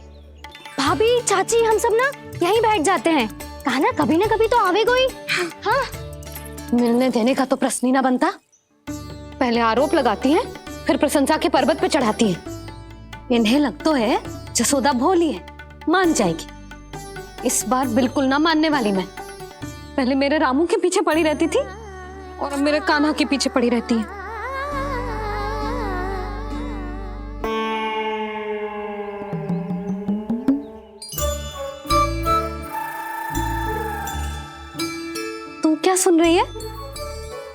भाभी, चाची, हम सब ना यहीं बैठ जाते हैं। कान्हा कभी ना कभी तो आवेगा ही। हाँ, मिलने देने का तो प्रश्न ही ना बनता। पहले आरोप लगाती हैं, फिर प्रशंसा के पर्वत पे चढ़ाती हैं। इन्हें लगता है जसोदा भोली है, मान जाएगी। इस बार बिल्कुल ना मानने वाली मैं। पहले मेरे रामू के पीछे पड़ी रहती थी और अब मेरे कान्हा के पीछे पड़ी रहती है। तू क्या सुन रही है?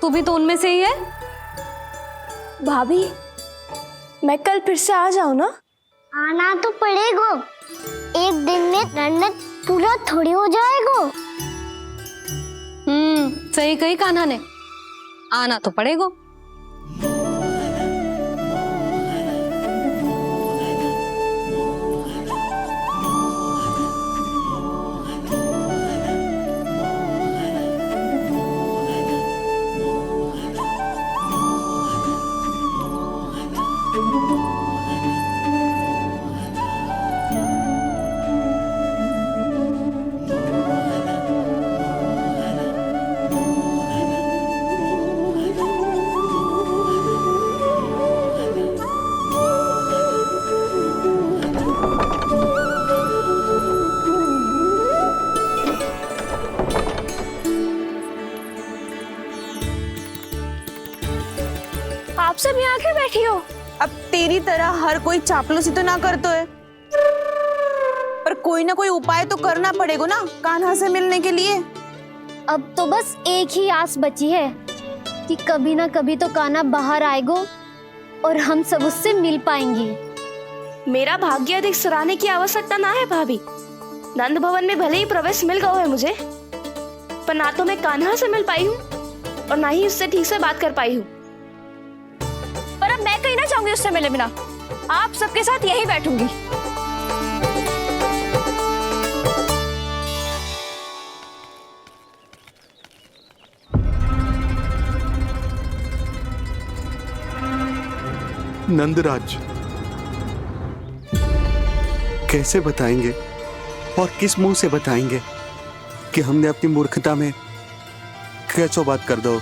तू भी तो उनमें से ही है। भाभी, मैं कल फिर से आ जाऊं ना? आना तो पड़ेगा। एक दिन में रन्नत पूरा थोड़ी हो जाएगा। सही कही कान्हा ने, आना तो पड़ेगा। आप सब यहाँ क्यों बैठी हो? अब तेरी तरह हर कोई चापलूसी तो ना करतो है, पर कोई ना कोई उपाय तो करना पड़ेगा ना कान्हा से मिलने के लिए। अब तो बस एक ही आस बची है कि कभी ना कभी तो कान्हा बाहर आएगा और हम सब उससे मिल पाएंगे। मेरा भाग्य अधिक सराहने की आवश्यकता ना है भाभी। नंद भवन में भले ही प्रवेश मिल गया है मुझे, पर ना तो मैं कान्हा से मिल पाई हूँ और ना ही उससे ठीक से बात कर पाई हूँ। पर अब मैं कहीं ना चाहूंगी उससे मिले बिना। आप सबके साथ यही बैठूंगी। नंदराज, कैसे बताएंगे और किस मुंह से बताएंगे कि हमने अपनी मूर्खता में कैसो बात कर दो।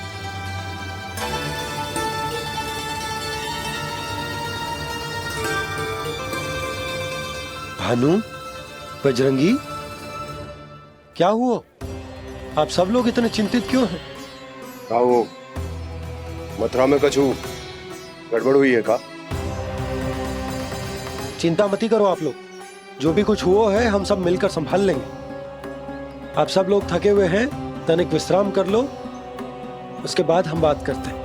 भानु, बजरंगी, क्या हुआ? आप सब लोग इतने चिंतित क्यों हैं? क्या वो मथुरा में कछु गड़बड़ हुई है का? चिंता मती करो आप लोग, जो भी कुछ हुआ है हम सब मिलकर संभाल लेंगे। आप सब लोग थके हुए हैं, तनिक विश्राम कर लो, उसके बाद हम बात करते हैं।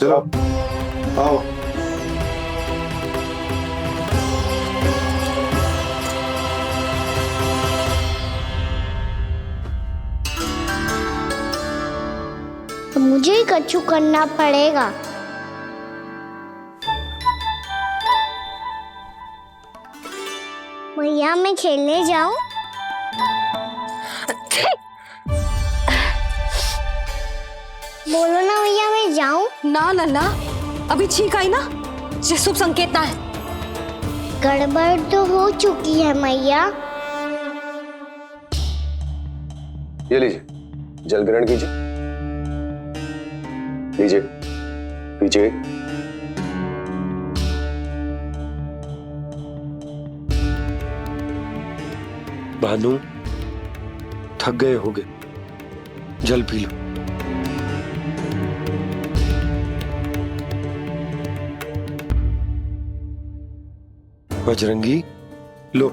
चलो आओ। तो मुझे ही कछु करना पड़ेगा। मैया मैं खेलने जाऊं? बोलो ना मैया मैं जाऊं? ना लल्ला, अभी छींक आई ना, ये शुभ संकेत ना है। गड़बड़ तो हो चुकी है मैया। ये लीजिए, जल ग्रहण कीजिए। लीजिए, पीजिए। भानु, थक गए होगे, जल पी लो। बजरंगी, लो।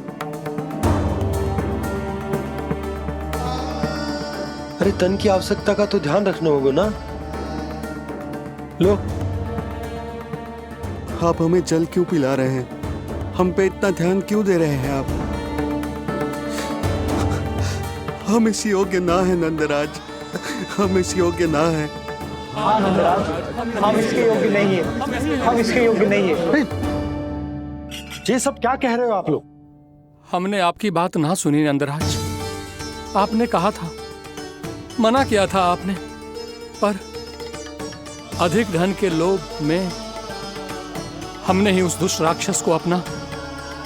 अरे तन की आवश्यकता का तो ध्यान रखना होगा ना। लो। आप हमें जल क्यों पिला रहे हैं? हम पे इतना ध्यान क्यों दे रहे हैं आप? हम इस योग्य ना है नंदराज, हम इस योग्य ना है। हाँ नंदराज, हम इसके योग्य नहीं है, हम इसके योग्य नहीं है। ये सब क्या कह रहे हो आप लोग? हमने आपकी बात ना सुनी नंदराज। आपने कहा था, मना किया था आपने, पर अधिक धन के लोभ में हमने ही उस दुष्ट राक्षस को अपना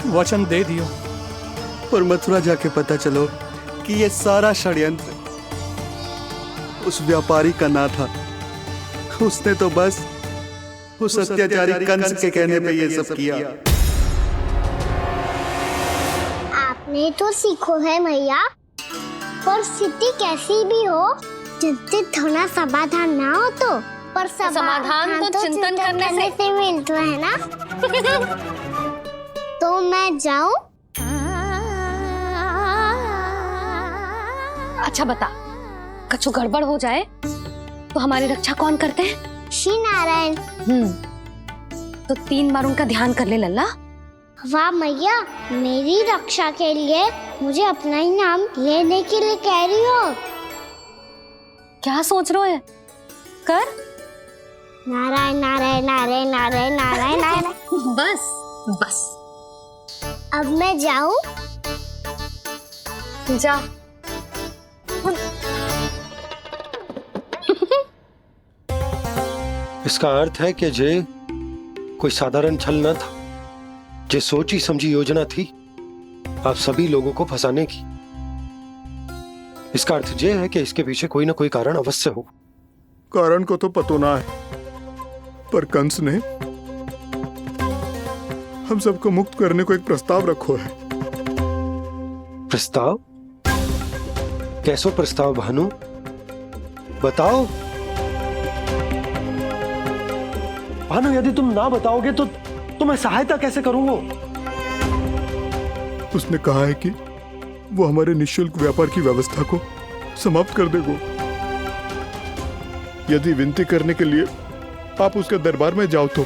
वचन दे दिया। पर मथुरा जाके पता चलो कि ये सारा षड्यंत्र उस व्यापारी का ना था। उसने तो बस उस अत्याचारी कंस के कहने पे ये सब किया। आपने तो सीखो है भैया, पर स्थिति कैसी भी हो, चिंतित होना समाधान ना हो तो, पर समाधान तो चिंतन करने से मिलता है ना। तो मैं जाऊं? अच्छा बता, कछु गड़बड़ हो जाए तो हमारी रक्षा कौन करते हैं? श्री नारायण। तो 3 बार उनका ध्यान कर ले लल्ला। वाह मैया, मेरी रक्षा के लिए मुझे अपना ही नाम लेने के लिए कह रही हो? क्या सोच रहे हो? कर। नारायण नारायण नारायण नारायण नारायण नारायण। बस बस। अब मैं जाऊं? जा। इसका अर्थ है कि जे कोई साधारण छल न था, जे सोची समझी योजना थी आप सभी लोगों को फंसाने की। इसका अर्थ ये है कि इसके पीछे कोई ना कोई कारण अवश्य हो। कारण को तो पतो ना है, पर कंस ने हम सबको मुक्त करने को एक प्रस्ताव रखो है। प्रस्ताव? कैसो प्रस्ताव भानु, बताओ। भानु, यदि तुम ना बताओगे तो मैं सहायता कैसे करूंगा? उसने कहा है कि वो हमारे निःशुल्क व्यापार की व्यवस्था को समाप्त कर देगा यदि विनती करने के लिए आप उसके दरबार में जाओ तो।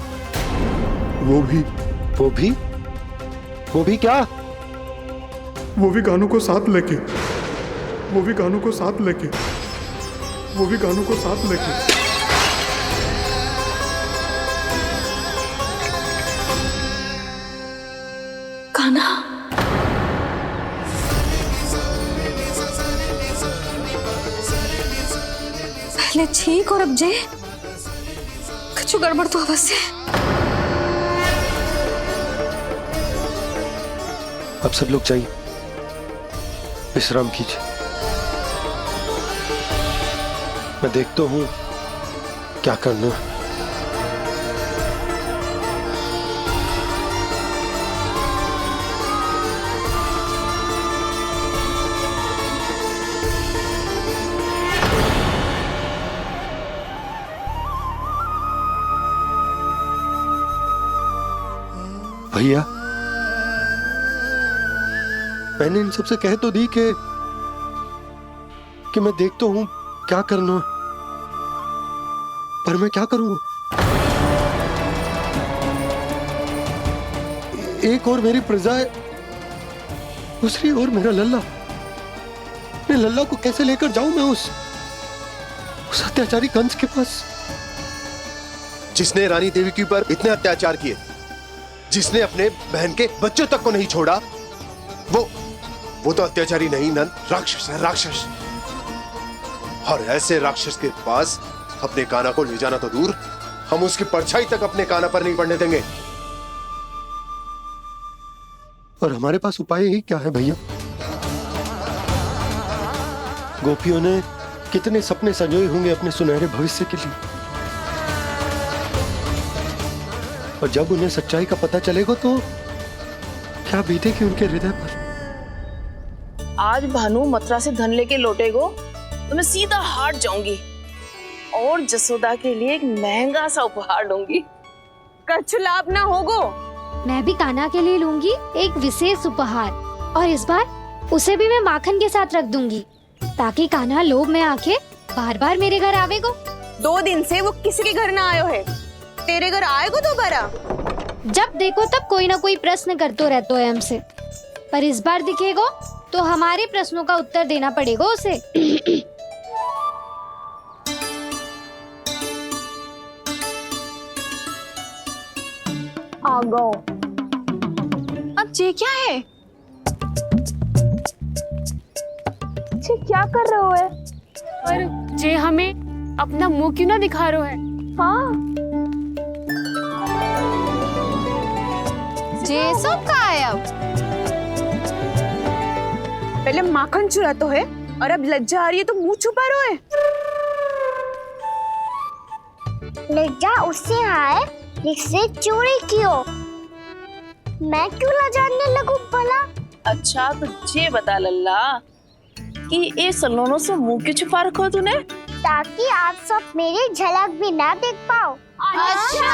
वो भी क्या? वो भी गानों को साथ लेके, वो भी गानों को साथ लेके, वो भी गानों को साथ लेके। कान्हा, पहले ठीक और अब जे कुछ गड़बड़ तो अवश्य। अब सब लोग जाइए, विश्राम कीजिए। मैं देखता हूं क्या करना है। भैया, मैंने इन सबसे कह तो दी कि मैं देखता हूं क्या करना है, पर मैं क्या करूंगा? एक और मेरी प्रजा है, दूसरी ओर मेरा लल्ला। मैं लल्ला को कैसे लेकर जाऊं मैं उस अत्याचारी कंस के पास, जिसने रानी देवी के ऊपर इतने अत्याचार किए, जिसने अपने बहन के बच्चों तक को नहीं छोड़ा, वो तो अत्याचारी नहीं नंद, राक्षस है, राक्षस। और ऐसे राक्षस के पास अपने कान्हा को ले जाना तो दूर, हम उसकी परछाई तक अपने कान्हा पर नहीं पड़ने देंगे। और हमारे पास उपाय ही क्या है भैया? गोपियों ने कितने सपने संजोए होंगे अपने सुनहरे भविष्य के लिए, और जब उन्हें सच्चाई का पता चलेगा तो क्या बीतेगी उनके हृदय पर। आज भानु मथुरा से धन लेके लौटेगो तो मैं सीधा हाट जाऊंगी और जसोदा के लिए एक महंगा सा उपहार दूंगी। कछु लाभ ना होगो। मैं भी कान्हा के लिए लूंगी एक विशेष उपहार, और इस बार उसे भी मैं माखन के साथ रख दूंगी, ताकि कान्हा लोभ में आके बार बार मेरे घर आवेगो। 2 दिन से वो किसी के घर ना आयो है, तेरे घर आएगो दोबारा? जब देखो तब कोई ना कोई प्रश्न करते रहते है हमसे, पर इस बार दिखेगो तो हमारे प्रश्नों का उत्तर देना पड़ेगा उसे। आ गो। अब ये क्या है? ये क्या कर रहे हो है? पर जे हमें अपना मुंह क्यों ना दिखा रहे है? हाँ, जे सब का है अब? पहले माखन चुरा तो है और अब लज्जा आ रही है तो मुंह छुपा रहे है। लज्जा उससे है जिससे चोरी क्यों? मैं क्यों लजाने लगूं भला? अच्छा तो ये बता लल्ला कि ये सलोनों से मुंह क्यों छुपा रखो तूने? ताकि आप सब मेरी झलक भी ना देख पाओ। अच्छा।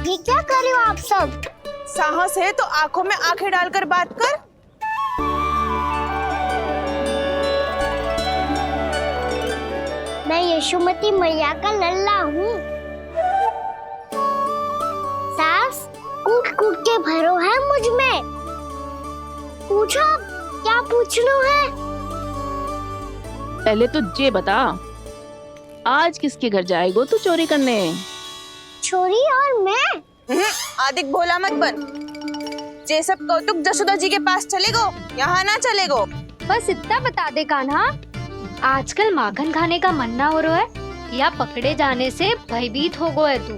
ये क्या कर रहे हो आप सब? साहस है तो आंखों में आंखें डालकर बात कर। मैं यशोमती मैया का लल्ला हूँ। सास कूट कूट के भरो है मुझ में। पूछो क्या पूछना है? पहले तो ये बता, आज किसके घर जाएगो तू चोरी करने? छोरी और मैं? आदिक भोला मत बन। ये सब कौतुक जसोदा जी के पास चलेगो, यहाँ ना चलेगो। बस इतना बता दे कान्हा, आजकल माखन खाने का मन ना हो रहा है या पकड़े जाने से भयभीत हो गए तू?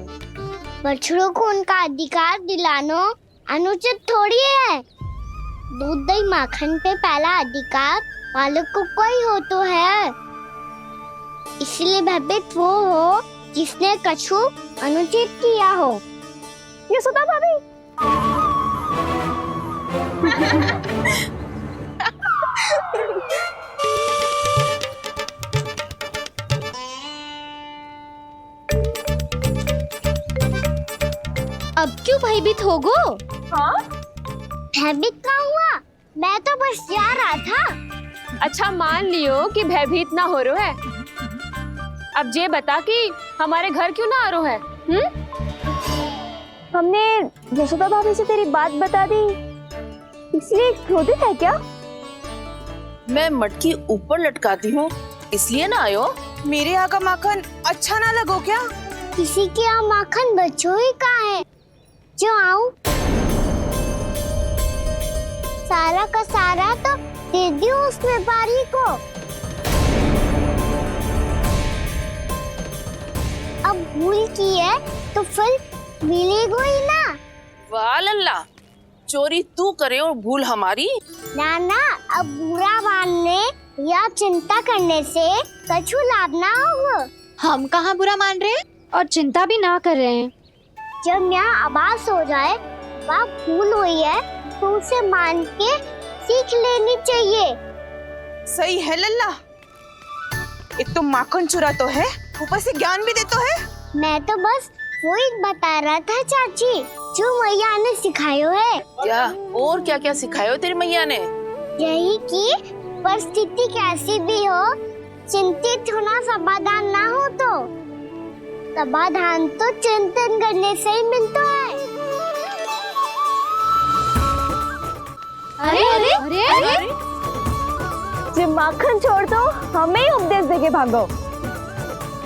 बछड़ों को उनका अधिकार दिलाना अनुचित थोड़ी है। दूध दही माखन पे पहला अधिकार मालिक को कोई हो तो है। इसलिए भयभीत वो हो जिसने कछु अनुचित किया हो। यशोदा भाभी। अब क्यों भयभीत हो गो? हाँ? भयभीत क्या हुआ? मैं तो बस जा रहा था। अच्छा मान लियो कि भयभीत ना हो रहा है, अब ये बता कि हमारे घर क्यों ना आ रहा है? हमने यशोदा भाभी से तेरी बात बता दी, इसलिए क्रोधित है क्या? मैं मटकी ऊपर लटकाती हूँ इसलिए ना आयो? मेरे यहाँ का माखन अच्छा ना लगो क्या? किसी के यहाँ माखन बचो ही कहाँ है जो आऊं? सारा का सारा तो दे दियो उस व्यापारी को। अब भूल की है तो फल मिलेगा ही ना। वाह लल्ला, चोरी तू करे और भूल हमारी। ना ना, अब बुरा मानने या चिंता करने से कछु लाभ ना होगा। हम कहाँ बुरा मान रहे हैं और चिंता भी ना कर रहे हैं। जब यहाँ आभास हो जाए वहाँ भूल हुई है तो उसे मान के सीख लेनी चाहिए। सही है लल्ला, एक तो माखन चुरा तो है, ऊपर से ज्ञान भी दे तो है। मैं तो बस वही बता रहा था चाची जो मैया ने सिखायो है। क्या और क्या क्या सिखायो तेरी मैया ने? यही कि परिस्थिति कैसी भी हो, चिंतित होना समाधान ना हो तो समाधान तो चिंतन करने से ही मिलता है। अरे अरे अरे अरे जे माखन छोड़ दो, हमें ही उपदेश देके भागो।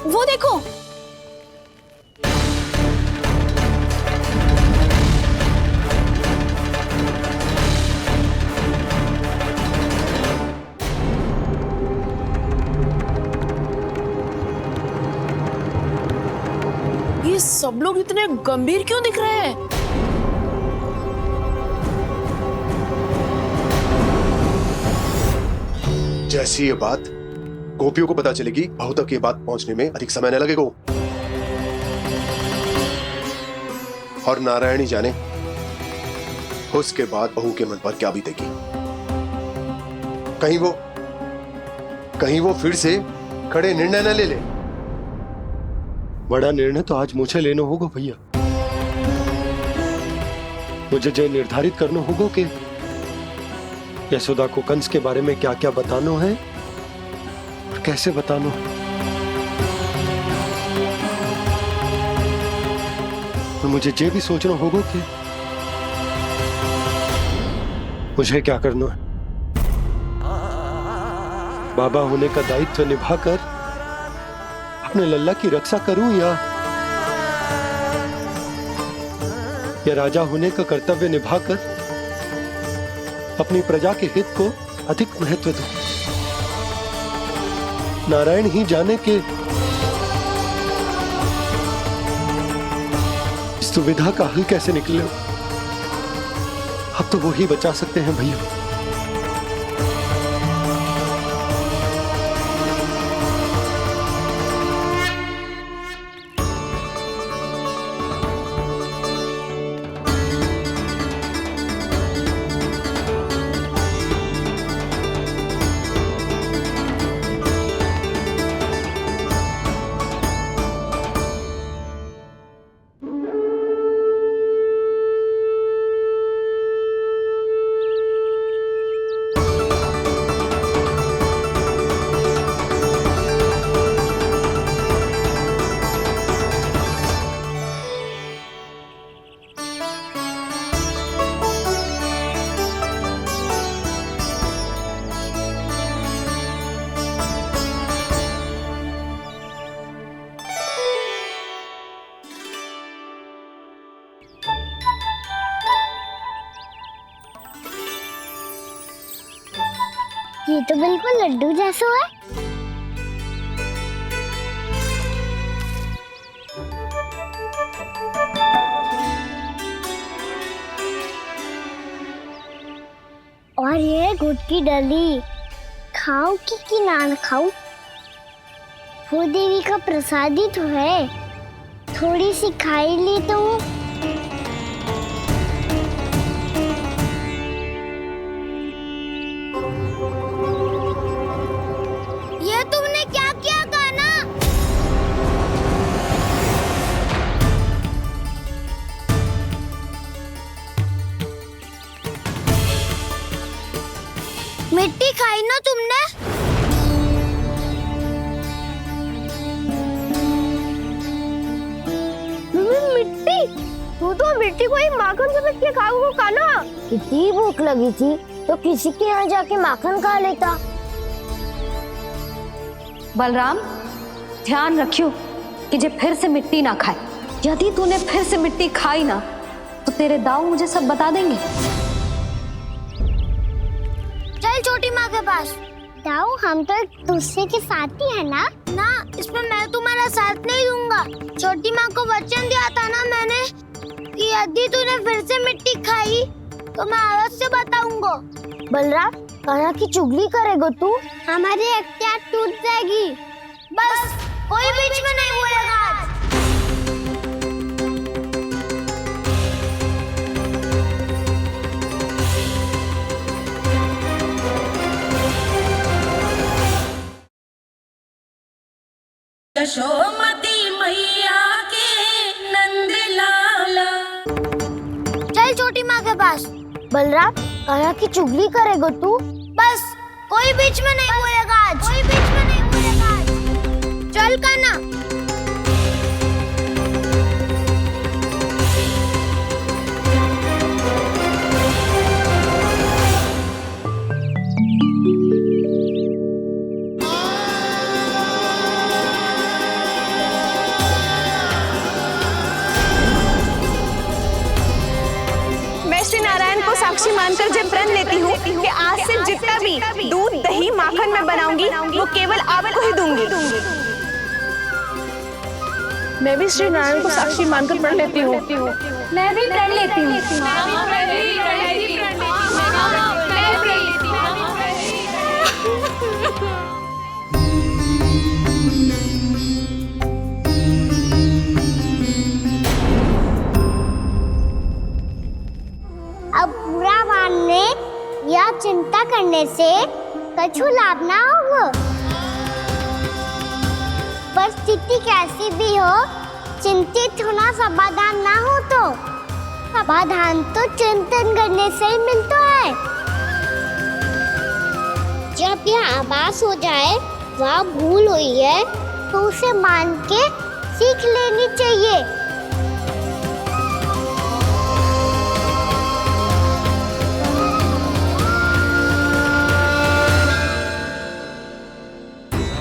वो देखो, ये सब लोग इतने गंभीर क्यों दिख रहे हैं? जैसी ये बात गोपियों को पता चलेगी, बहू तक ये बात पहुंचने में अधिक समय न लगेगा। और नारायणी जाने उसके बाद बहू के मन पर क्या बीतेगी। कहीं वो फिर से खड़े निर्णय न ले ले। बड़ा निर्णय तो आज मुझे लेना होगा भैया। मुझे जो निर्धारित करना होगा कि यशोदा को कंस के बारे में क्या क्या बताना है और कैसे बताना है। और मुझे ये भी सोचना होगा कि मुझे क्या करना है। बाबा होने का दायित्व निभाकर अपने लल्ला की रक्षा करूं या राजा होने का कर्तव्य निभाकर अपनी प्रजा के हित को अधिक महत्व दूं। नारायण ही जाने के इस दुविधा का हल कैसे निकले। अब तो वो ही बचा सकते हैं भैया। ये तो बिल्कुल लड्डू जैसा है। और ये गुड़ की डली खाऊं कि ना खाऊं? वो देवी का प्रसाद ही तो है, थोड़ी सी खाई ली तो। ये तुमने क्या किया कान्हा? मिट्टी खाई ना तुमने? मिट्टी? तू तो मिट्टी को ही माखन से पीट के खाओगे कान्हा। कितनी भूख लगी थी तो किसी के यहाँ जाके माखन खा लेता। बलराम, ध्यान रखियो कि जे फिर से मिट्टी ना खाए। यदि तूने फिर से मिट्टी खाई ना तो तेरे दाऊ मुझे सब बता देंगे। चल छोटी माँ के पास। दाऊ, हम तो एक दूसरे के साथी है ना? ना, इसमें मैं तुम्हारा साथ नहीं दूंगा। छोटी माँ को वचन दिया था ना मैंने कि यदि तूने फिर से मिट्टी खाई तो मैं अलग से बताऊंगा। बलराम, कान्हा की चुगली करेगा तू? हमारी अख्तियार टूट जाएगी। बस कोई बीच में नहीं बोलेगा आज। यशोमती मैया के नंद लाला। चल छोटी माँ के पास। बलराम, कान्हा की चुगली करेगा तू? बस कोई बीच में नहीं बोलेगा आज। कोई बीच में नहीं बोलेगा आज। चल कान्हा। साक्षी मानकर जब प्रण लेती हूँ कि आज से जितना भी दूध दही माखन मैं बनाऊंगी वो केवल आपको ही दूंगी। मैं भी श्री नारायण को साक्षी मानकर प्रण लेती हूँ। मैं भी प्रण लेती हूँ। अब बुरा मानने या चिंता करने से कछु लाभ ना होगा। परिस्थिति कैसी भी हो, चिंतित होना समाधान ना हो तो समाधान तो चिंतन करने से ही मिलता है। जब यह आभास हो जाए वह भूल हुई है तो उसे मान के सीख लेनी चाहिए।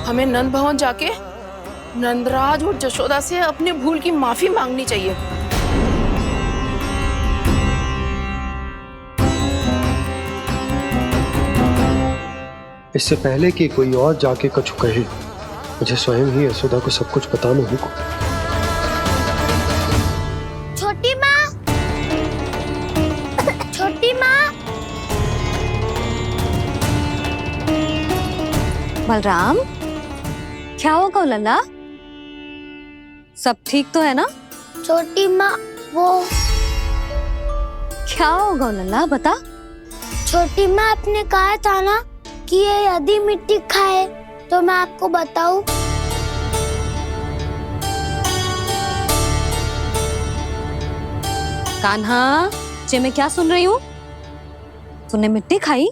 हमें नंद भवन जाके नंदराज और जशोदा से अपनी भूल की माफी मांगनी चाहिए। इससे पहले कि कोई और जाके कछु कहे, मुझे स्वयं ही यशोदा को सब कुछ बताना होगा। छोटी माँ, छोटी माँ। बलराम, क्या होगा लल्ला? सब ठीक तो है ना? छोटी माँ, वो क्या होगा लल्ला, बता। छोटी माँ, आपने कहा था ना कि ये यदि मिट्टी खाए तो मैं आपको बताऊं। कान्हा, जे मैं क्या सुन रही हूँ? तूने मिट्टी खाई?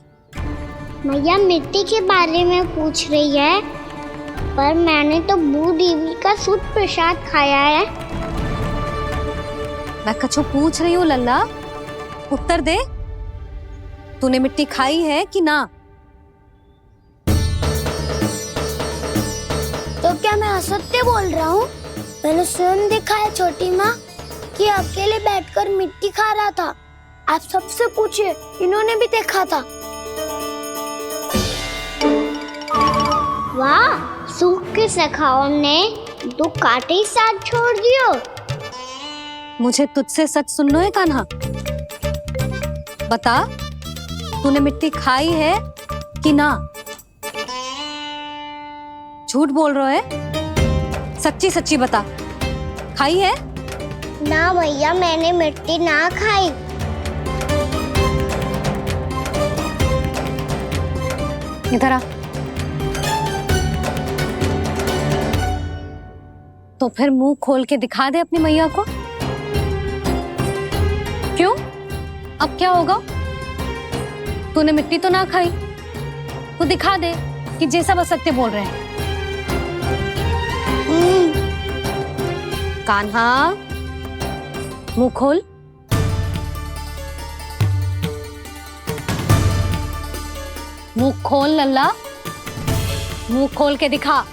मैया मिट्टी के बारे में पूछ रही है, पर मैंने तो भू देवी का शुद्ध प्रसाद खाया है। मैं कछु पूछ रही हूँ लल्ला, उत्तर दे। तूने मिट्टी खाई है कि ना? तो क्या मैं असत्य बोल रहा हूँ? मैंने स्वयं देखा है छोटी माँ कि अकेले बैठकर मिट्टी खा रहा था। आप सबसे पूछिए, इन्होंने भी देखा था। वाह, सूख के सखाओ ने 2 कांटे ही साथ छोड़ दियो। मुझे तुझसे सच सुनना है कान्हा। बता, तूने मिट्टी खाई है कि ना? झूठ बोल रहा है, सच्ची सच्ची बता, खाई है? ना भैया, मैंने मिट्टी ना खाई। इधर आ। तो फिर मुंह खोल के दिखा दे अपनी मैया को। क्यों? अब क्या होगा? तूने मिट्टी तो ना खाई, तो दिखा दे कि जैसा बस सत्य बोल रहे हैं। कान्हा, मुंह खोल। मुंह खोल लल्ला, मुंह खोल के दिखा।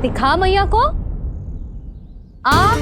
दिखा मैया को। आ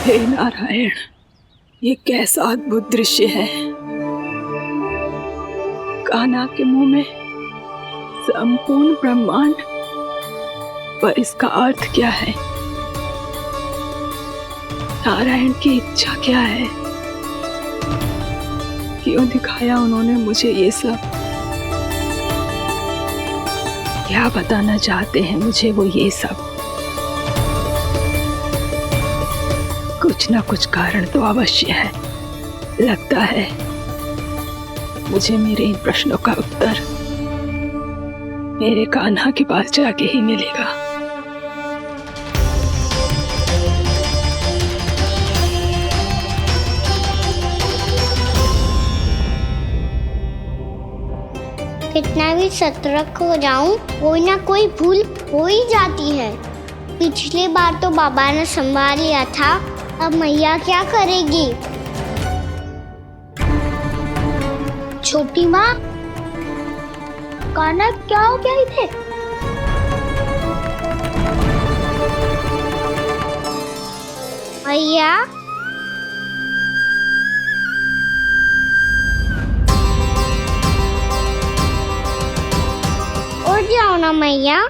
हे नारायण, ये कैसा अद्भुत दृश्य है। कान्हा के मुंह में संपूर्ण ब्रह्मांड, पर इसका अर्थ क्या है? नारायण की इच्छा क्या है? क्यों दिखाया उन्होंने मुझे ये सब? क्या बताना चाहते हैं मुझे वो ये सब? कुछ ना कुछ कारण तो अवश्य है। लगता है मुझे मेरे इन प्रश्नों का उत्तर मेरे कान्हा के पास जाके ही मिलेगा। कितना भी सतर्क हो जाऊं, कोई ना कोई भूल हो ही जाती है। पिछली बार तो बाबा ने संभाल लिया था, अब मैया क्या करेगी? छोटी माँ, कान्हा क्या हो गया इधर? मैया, उठ जाओ ना मैया।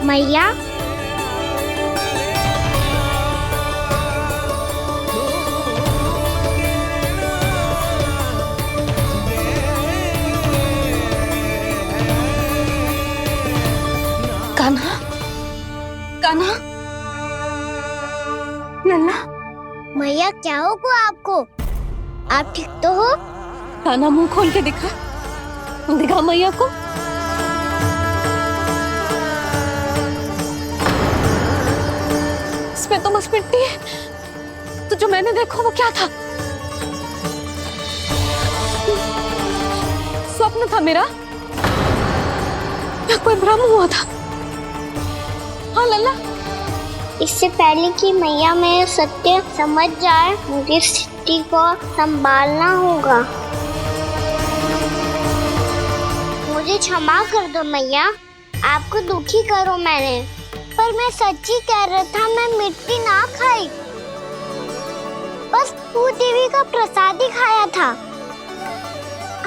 मैया, कान्हा, कान्हा, लल्ला। मैया क्या होगा आपको? आप ठीक तो हो? कान्हा मुंह खोल के दिखा, दिखा मैया को। इसमें तो बस मिट्टी है। तो जो मैंने देखा वो क्या था? स्वप्न था मेरा या कोई भ्रम हुआ था? हाँ लल्ला, इससे पहले कि मैया मेरे सत्य समझ जाए, मुझे स्थिति को संभालना होगा। मुझे क्षमा कर दो मैया, आपको दुखी करो मैंने, पर मैं सच्ची कह रहा था। मैं मिट्टी ना खाई, बस तू देवी का प्रसाद ही खाया था।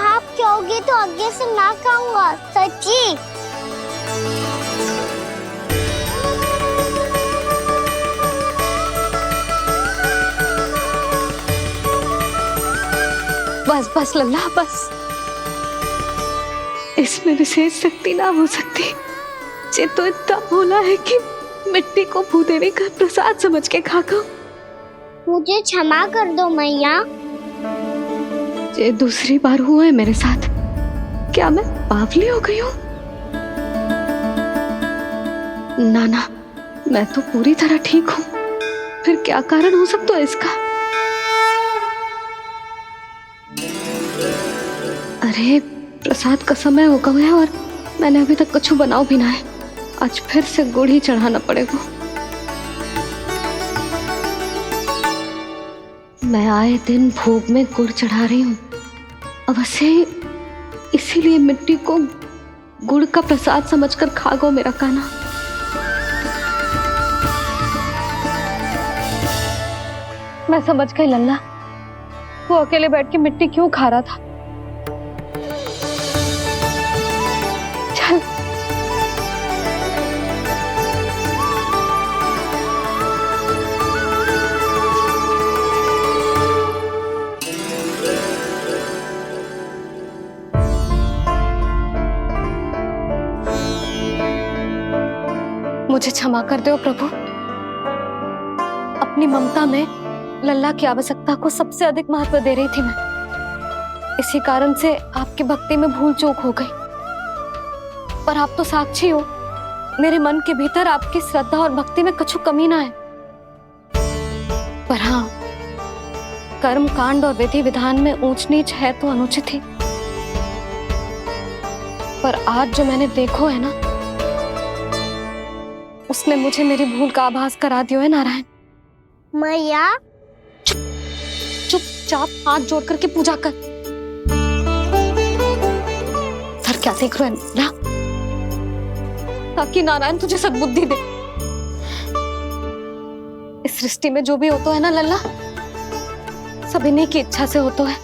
आप कहोगे तो आगे से ना खाऊंगा, सच्ची। बस बस लल्ला, बस। इसमें विशेष शक्ति ना हो सकती। ये तो इतना भोला है कि मिट्टी को भूदेवी का प्रसाद समझ के खागा। मुझे क्षमा कर दो मैया। ये दूसरी बार हुआ है मेरे साथ। क्या मैं बावली हो गई हूँ? ना, मैं तो पूरी तरह ठीक हूँ। फिर क्या कारण हो सकता है इसका? अरे प्रसाद का समय हो गया है और मैंने अभी तक कुछ बनाओ भी ना है। आज फिर से गुड़ ही चढ़ाना पड़ेगा। मैं आए दिन भोग में गुड़ चढ़ा रही हूँ, अवश्य इसीलिए मिट्टी को गुड़ का प्रसाद समझकर खागो मेरा कान्हा। मैं समझ गई लल्ला, वो अकेले बैठ के मिट्टी क्यों खा रहा था। चल मुझे क्षमा कर दो प्रभु। अपनी ममता में लल्ला की आवश्यकता को सबसे अधिक महत्व दे रही थी मैं। इसी कारण से आपकी भक्ति में भूल चूक हो गई। पर आप तो साक्षी हो, मेरे मन के भीतर आपकी श्रद्धा और भक्ति में कछु कमी ना है। पर हाँ, कर्म कांड और विधि विधान में ऊंच नीच है तो अनुचित ही। पर आज जो मैंने देखो है ना, उसने मुझे मेरी भूल का आभास करा दियो है नारायण। मैया चुपचाप हाथ जोड़ करके पूजा कर। सर क्या देख रहे हैं ना, ताकि नारायण तुझे सद्बुद्धि दे। इस सृष्टि में जो भी होता है ना लल्ला, सब इन्हीं की इच्छा से होता है,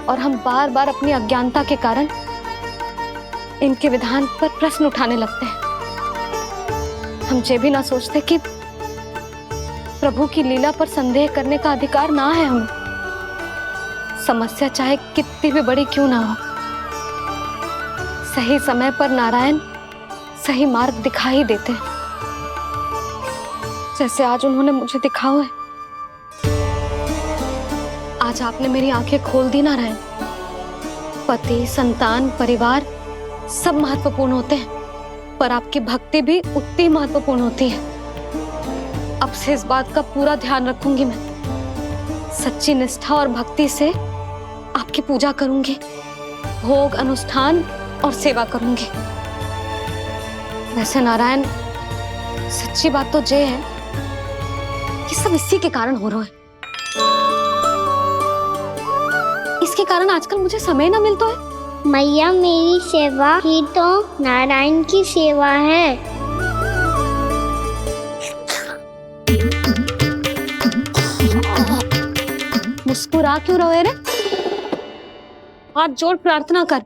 और हम बार बार अपनी अज्ञानता के कारण इनके विधान पर प्रश्न उठाने लगते हैं। हम ये भी ना सोचते कि प्रभु की लीला पर संदेह करने का अधिकार ना है हमें। समस्या चाहे कितनी भी बड़ी क्यों ना हो, सही समय पर नारायण सही मार्ग दिखा ही देते हैं, जैसे आज उन्होंने मुझे दिखाओ है। आज आपने मेरी आंखें खोल दी नारायण। पति, संतान, परिवार सब महत्वपूर्ण होते हैं, पर आपकी भक्ति भी उतनी महत्वपूर्ण होती है। अब से इस बात का पूरा ध्यान रखूंगी मैं। सच्ची निष्ठा और भक्ति से आपकी पूजा करूंगी, भोग, अनुष्ठान और सेवा करूंगी। वैसे नारायण, सच्ची बात तो ये है कि सब इसी के कारण हो रहा है। इसके कारण आजकल मुझे समय ना मिलता है। मैया, मेरी सेवा ही तो नारायण की सेवा है। मुस्कुरा क्यों रहे रे? हाथ जोड़ प्रार्थना कर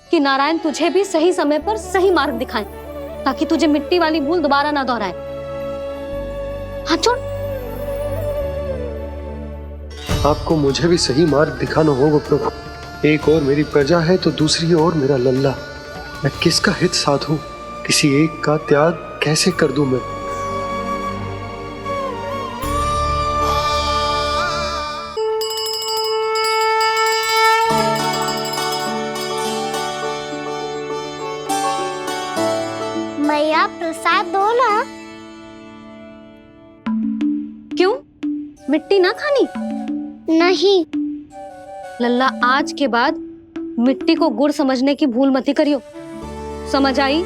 कि नारायण तुझे भी सही समय पर सही मार्ग दिखाएं, ताकि तुझे मिट्टी वाली भूल दोबारा ना दोहराए। हाथ जोड़। आपको मुझे भी सही मार्ग दिखाना होगा प्रभु। एक और मेरी प्रजा है तो दूसरी ओर मेरा लल्ला। मैं किसका हित साधूं? किसी एक का त्याग कैसे कर दूं मैं? मैया, प्रसाद दो ना। क्यों? मिट्टी ना खानी? नहीं। लल्ला, आज के बाद मिट्टी को गुड़ समझने की भूल मत करियो। समझ आई?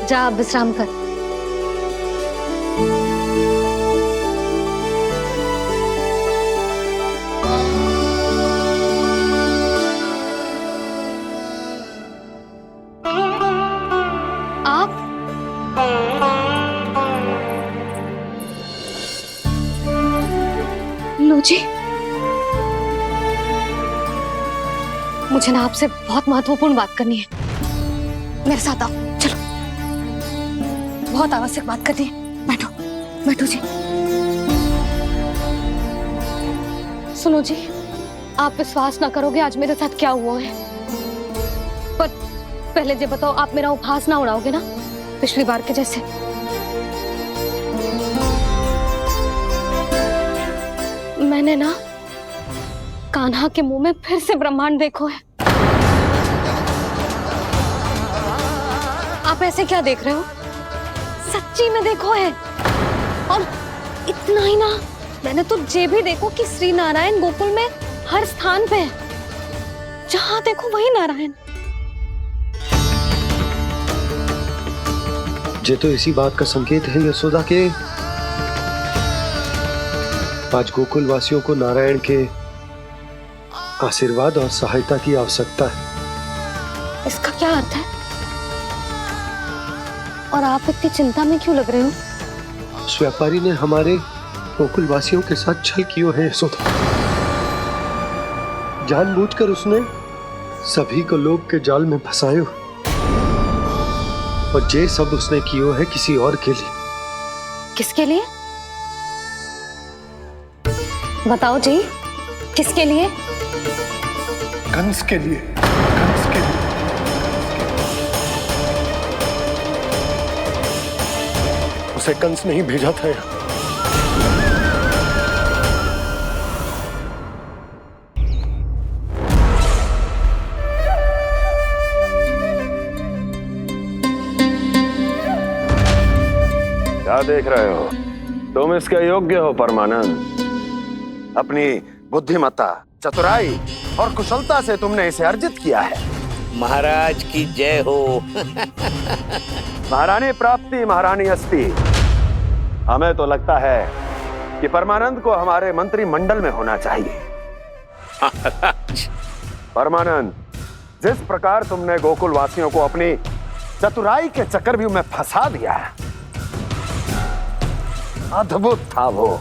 जा अब विश्राम कर। लो जी, मुझे ना आपसे बहुत महत्वपूर्ण बात करनी है। मेरे साथ आओ, चलो। बहुत आवश्यक बात करनी है। बैठो, बैठो जी। सुनो जी, आप विश्वास ना करोगे आज मेरे साथ क्या हुआ है। पर पहले ये बताओ, आप मेरा उपहास ना उड़ाओगे ना, पिछली बार के जैसे? मैंने ना कान्हा के मुंह में फिर से ब्रह्मांड देखो है। आप ऐसे क्या देख रहे हो? सच्ची में देखो है। और इतना ही ना, मैंने तो ये भी देखो कि श्री नारायण गोकुल में हर स्थान पे है। जहां देखो वही नारायण। ये तो इसी बात का संकेत है यशोदा के आज गोकुल वासियों को नारायण के आशीर्वाद और सहायता की आवश्यकता है। इसका क्या अर्थ है? और आप इतनी चिंता में क्यों लग रहे हो? उस व्यापारी ने हमारे गोकुल वासियों के साथ छल किया है यशोदा। जानबूझकर उसने सभी को लोभ के जाल में फंसायो, और ये सब उसने किया है किसी और के लिए। किसके लिए? बताओ जी, किसके लिए? कंस के लिए। कंस के लिए। उसे कंस नहीं भेजा था यहाँ। क्या देख रहे हो? तुम इसके योग्य हो परमानंद। अपनी बुद्धिमत्ता, चतुराई और कुशलता से तुमने इसे अर्जित किया है। महाराज की जय हो। महारानी प्राप्ति महारानी अस्ति। हमें तो लगता है कि परमानंद को हमारे मंत्रिमंडल में होना चाहिए। परमानंद, जिस प्रकार तुमने गोकुल वासियों को अपनी चतुराई के चक्रव्यूह में फंसा दिया है, अद्भुत था वो,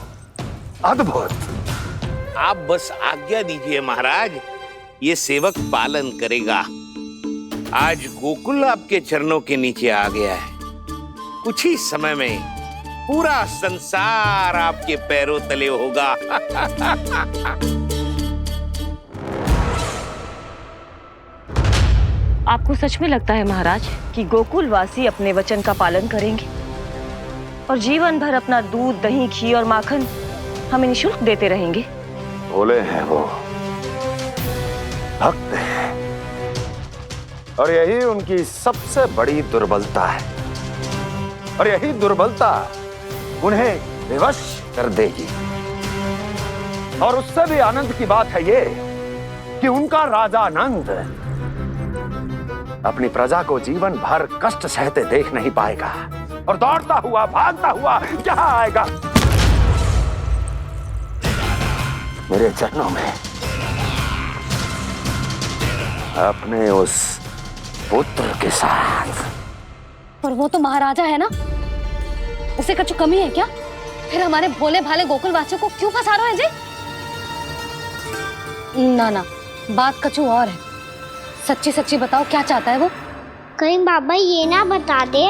अद्भुत। आप बस आज्ञा दीजिए महाराज, ये सेवक पालन करेगा। आज गोकुल आपके चरणों के नीचे आ गया है। कुछ ही समय में पूरा संसार आपके पैरों तले होगा। आपको सच में लगता है महाराज कि गोकुल वासी अपने वचन का पालन करेंगे और जीवन भर अपना दूध, दही, घी और माखन हमें निःशुल्क देते रहेंगे? भोले हैं वो, भक्त हैं, और यही उनकी सबसे बड़ी दुर्बलता है। और यही दुर्बलता उन्हें विवश कर देगी। और उससे भी आनंद की बात है ये कि उनका राजा नंद अपनी प्रजा को जीवन भर कष्ट सहते देख नहीं पाएगा और दौड़ता हुआ, भागता हुआ यहाँ आएगा मेरे चरणों में, अपने उस पुत्र के साथ। पर वो तो महाराजा है ना, उसे कुछ कमी है क्या? फिर हमारे भोले भाले गोकुल वासियों को क्यों फंसा रहे हैं जी? ना ना, बात कुछ और है। सच्ची सच्ची बताओ, क्या चाहता है वो? कहीं बाबा ये ना बता दे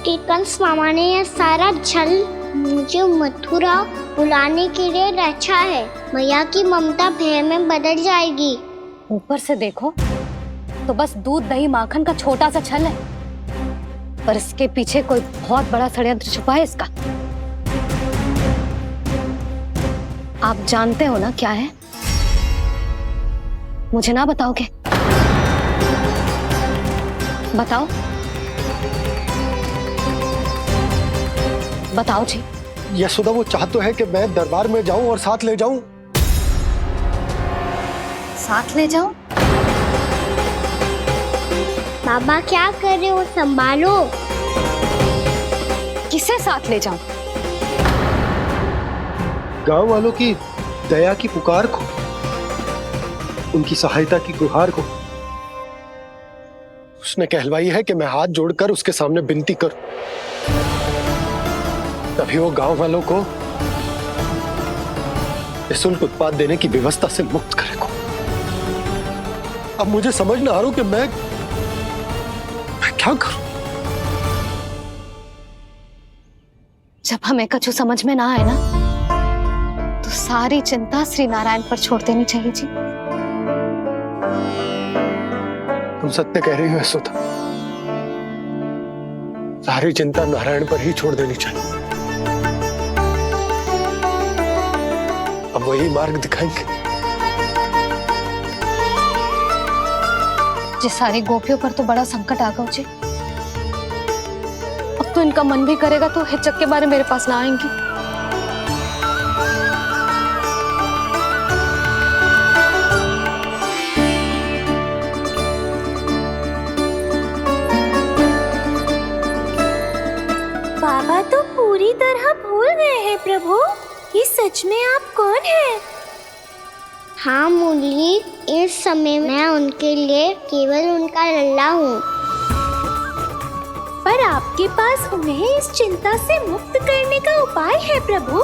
कि कंस मामा ने यह सारा छल मुझे मथुरा बुलाने के लिए रचा है। मैया की ममता भय में बदल जाएगी। ऊपर से देखो तो बस दूध, दही, माखन का छोटा सा छल है, पर इसके पीछे कोई बहुत बड़ा षड्यंत्र छुपा है इसका। आप जानते हो ना क्या है? मुझे ना बताओगे? बताओ बताओ जी। यशोदा, वो चाह तो है कि मैं दरबार में जाऊं और साथ ले जाऊं। साथ ले जाऊं? बाबा क्या कर रहे हो, संभालो। किसे साथ ले जाऊं? गांव वालों की दया की पुकार को, उनकी सहायता की गुहार को। उसने कहलवाई है कि मैं हाथ जोड़कर उसके सामने विनती करूं, तभी वो गांव वालों को निःशुल्क उत्पाद देने की व्यवस्था से मुक्त करेगा। अब मुझे समझ ना आ रहा कि मैं क्या करूं। जब हमें कछु समझ में ना आए ना, तो सारी चिंता श्री नारायण पर छोड़ देनी चाहिए जी। तुम सत्य कह रही हो यशोदा, सारी चिंता नारायण पर ही छोड़ देनी चाहिए। अब वही मार्ग दिखाएंगे। जिस सारी गोपियों पर तो बड़ा संकट आ गया जी। अब तो इनका मन भी करेगा तो हिचक के बारे मेरे पास ना आएंगी। बाबा तो पूरी तरह भूल गए हैं प्रभु, ये सच में आप कौन हैं? हाँ मुरली, इस समय मैं उनके लिए केवल उनका लल्ला हूँ। पर आपके पास उन्हें इस चिंता से मुक्त करने का उपाय है प्रभु।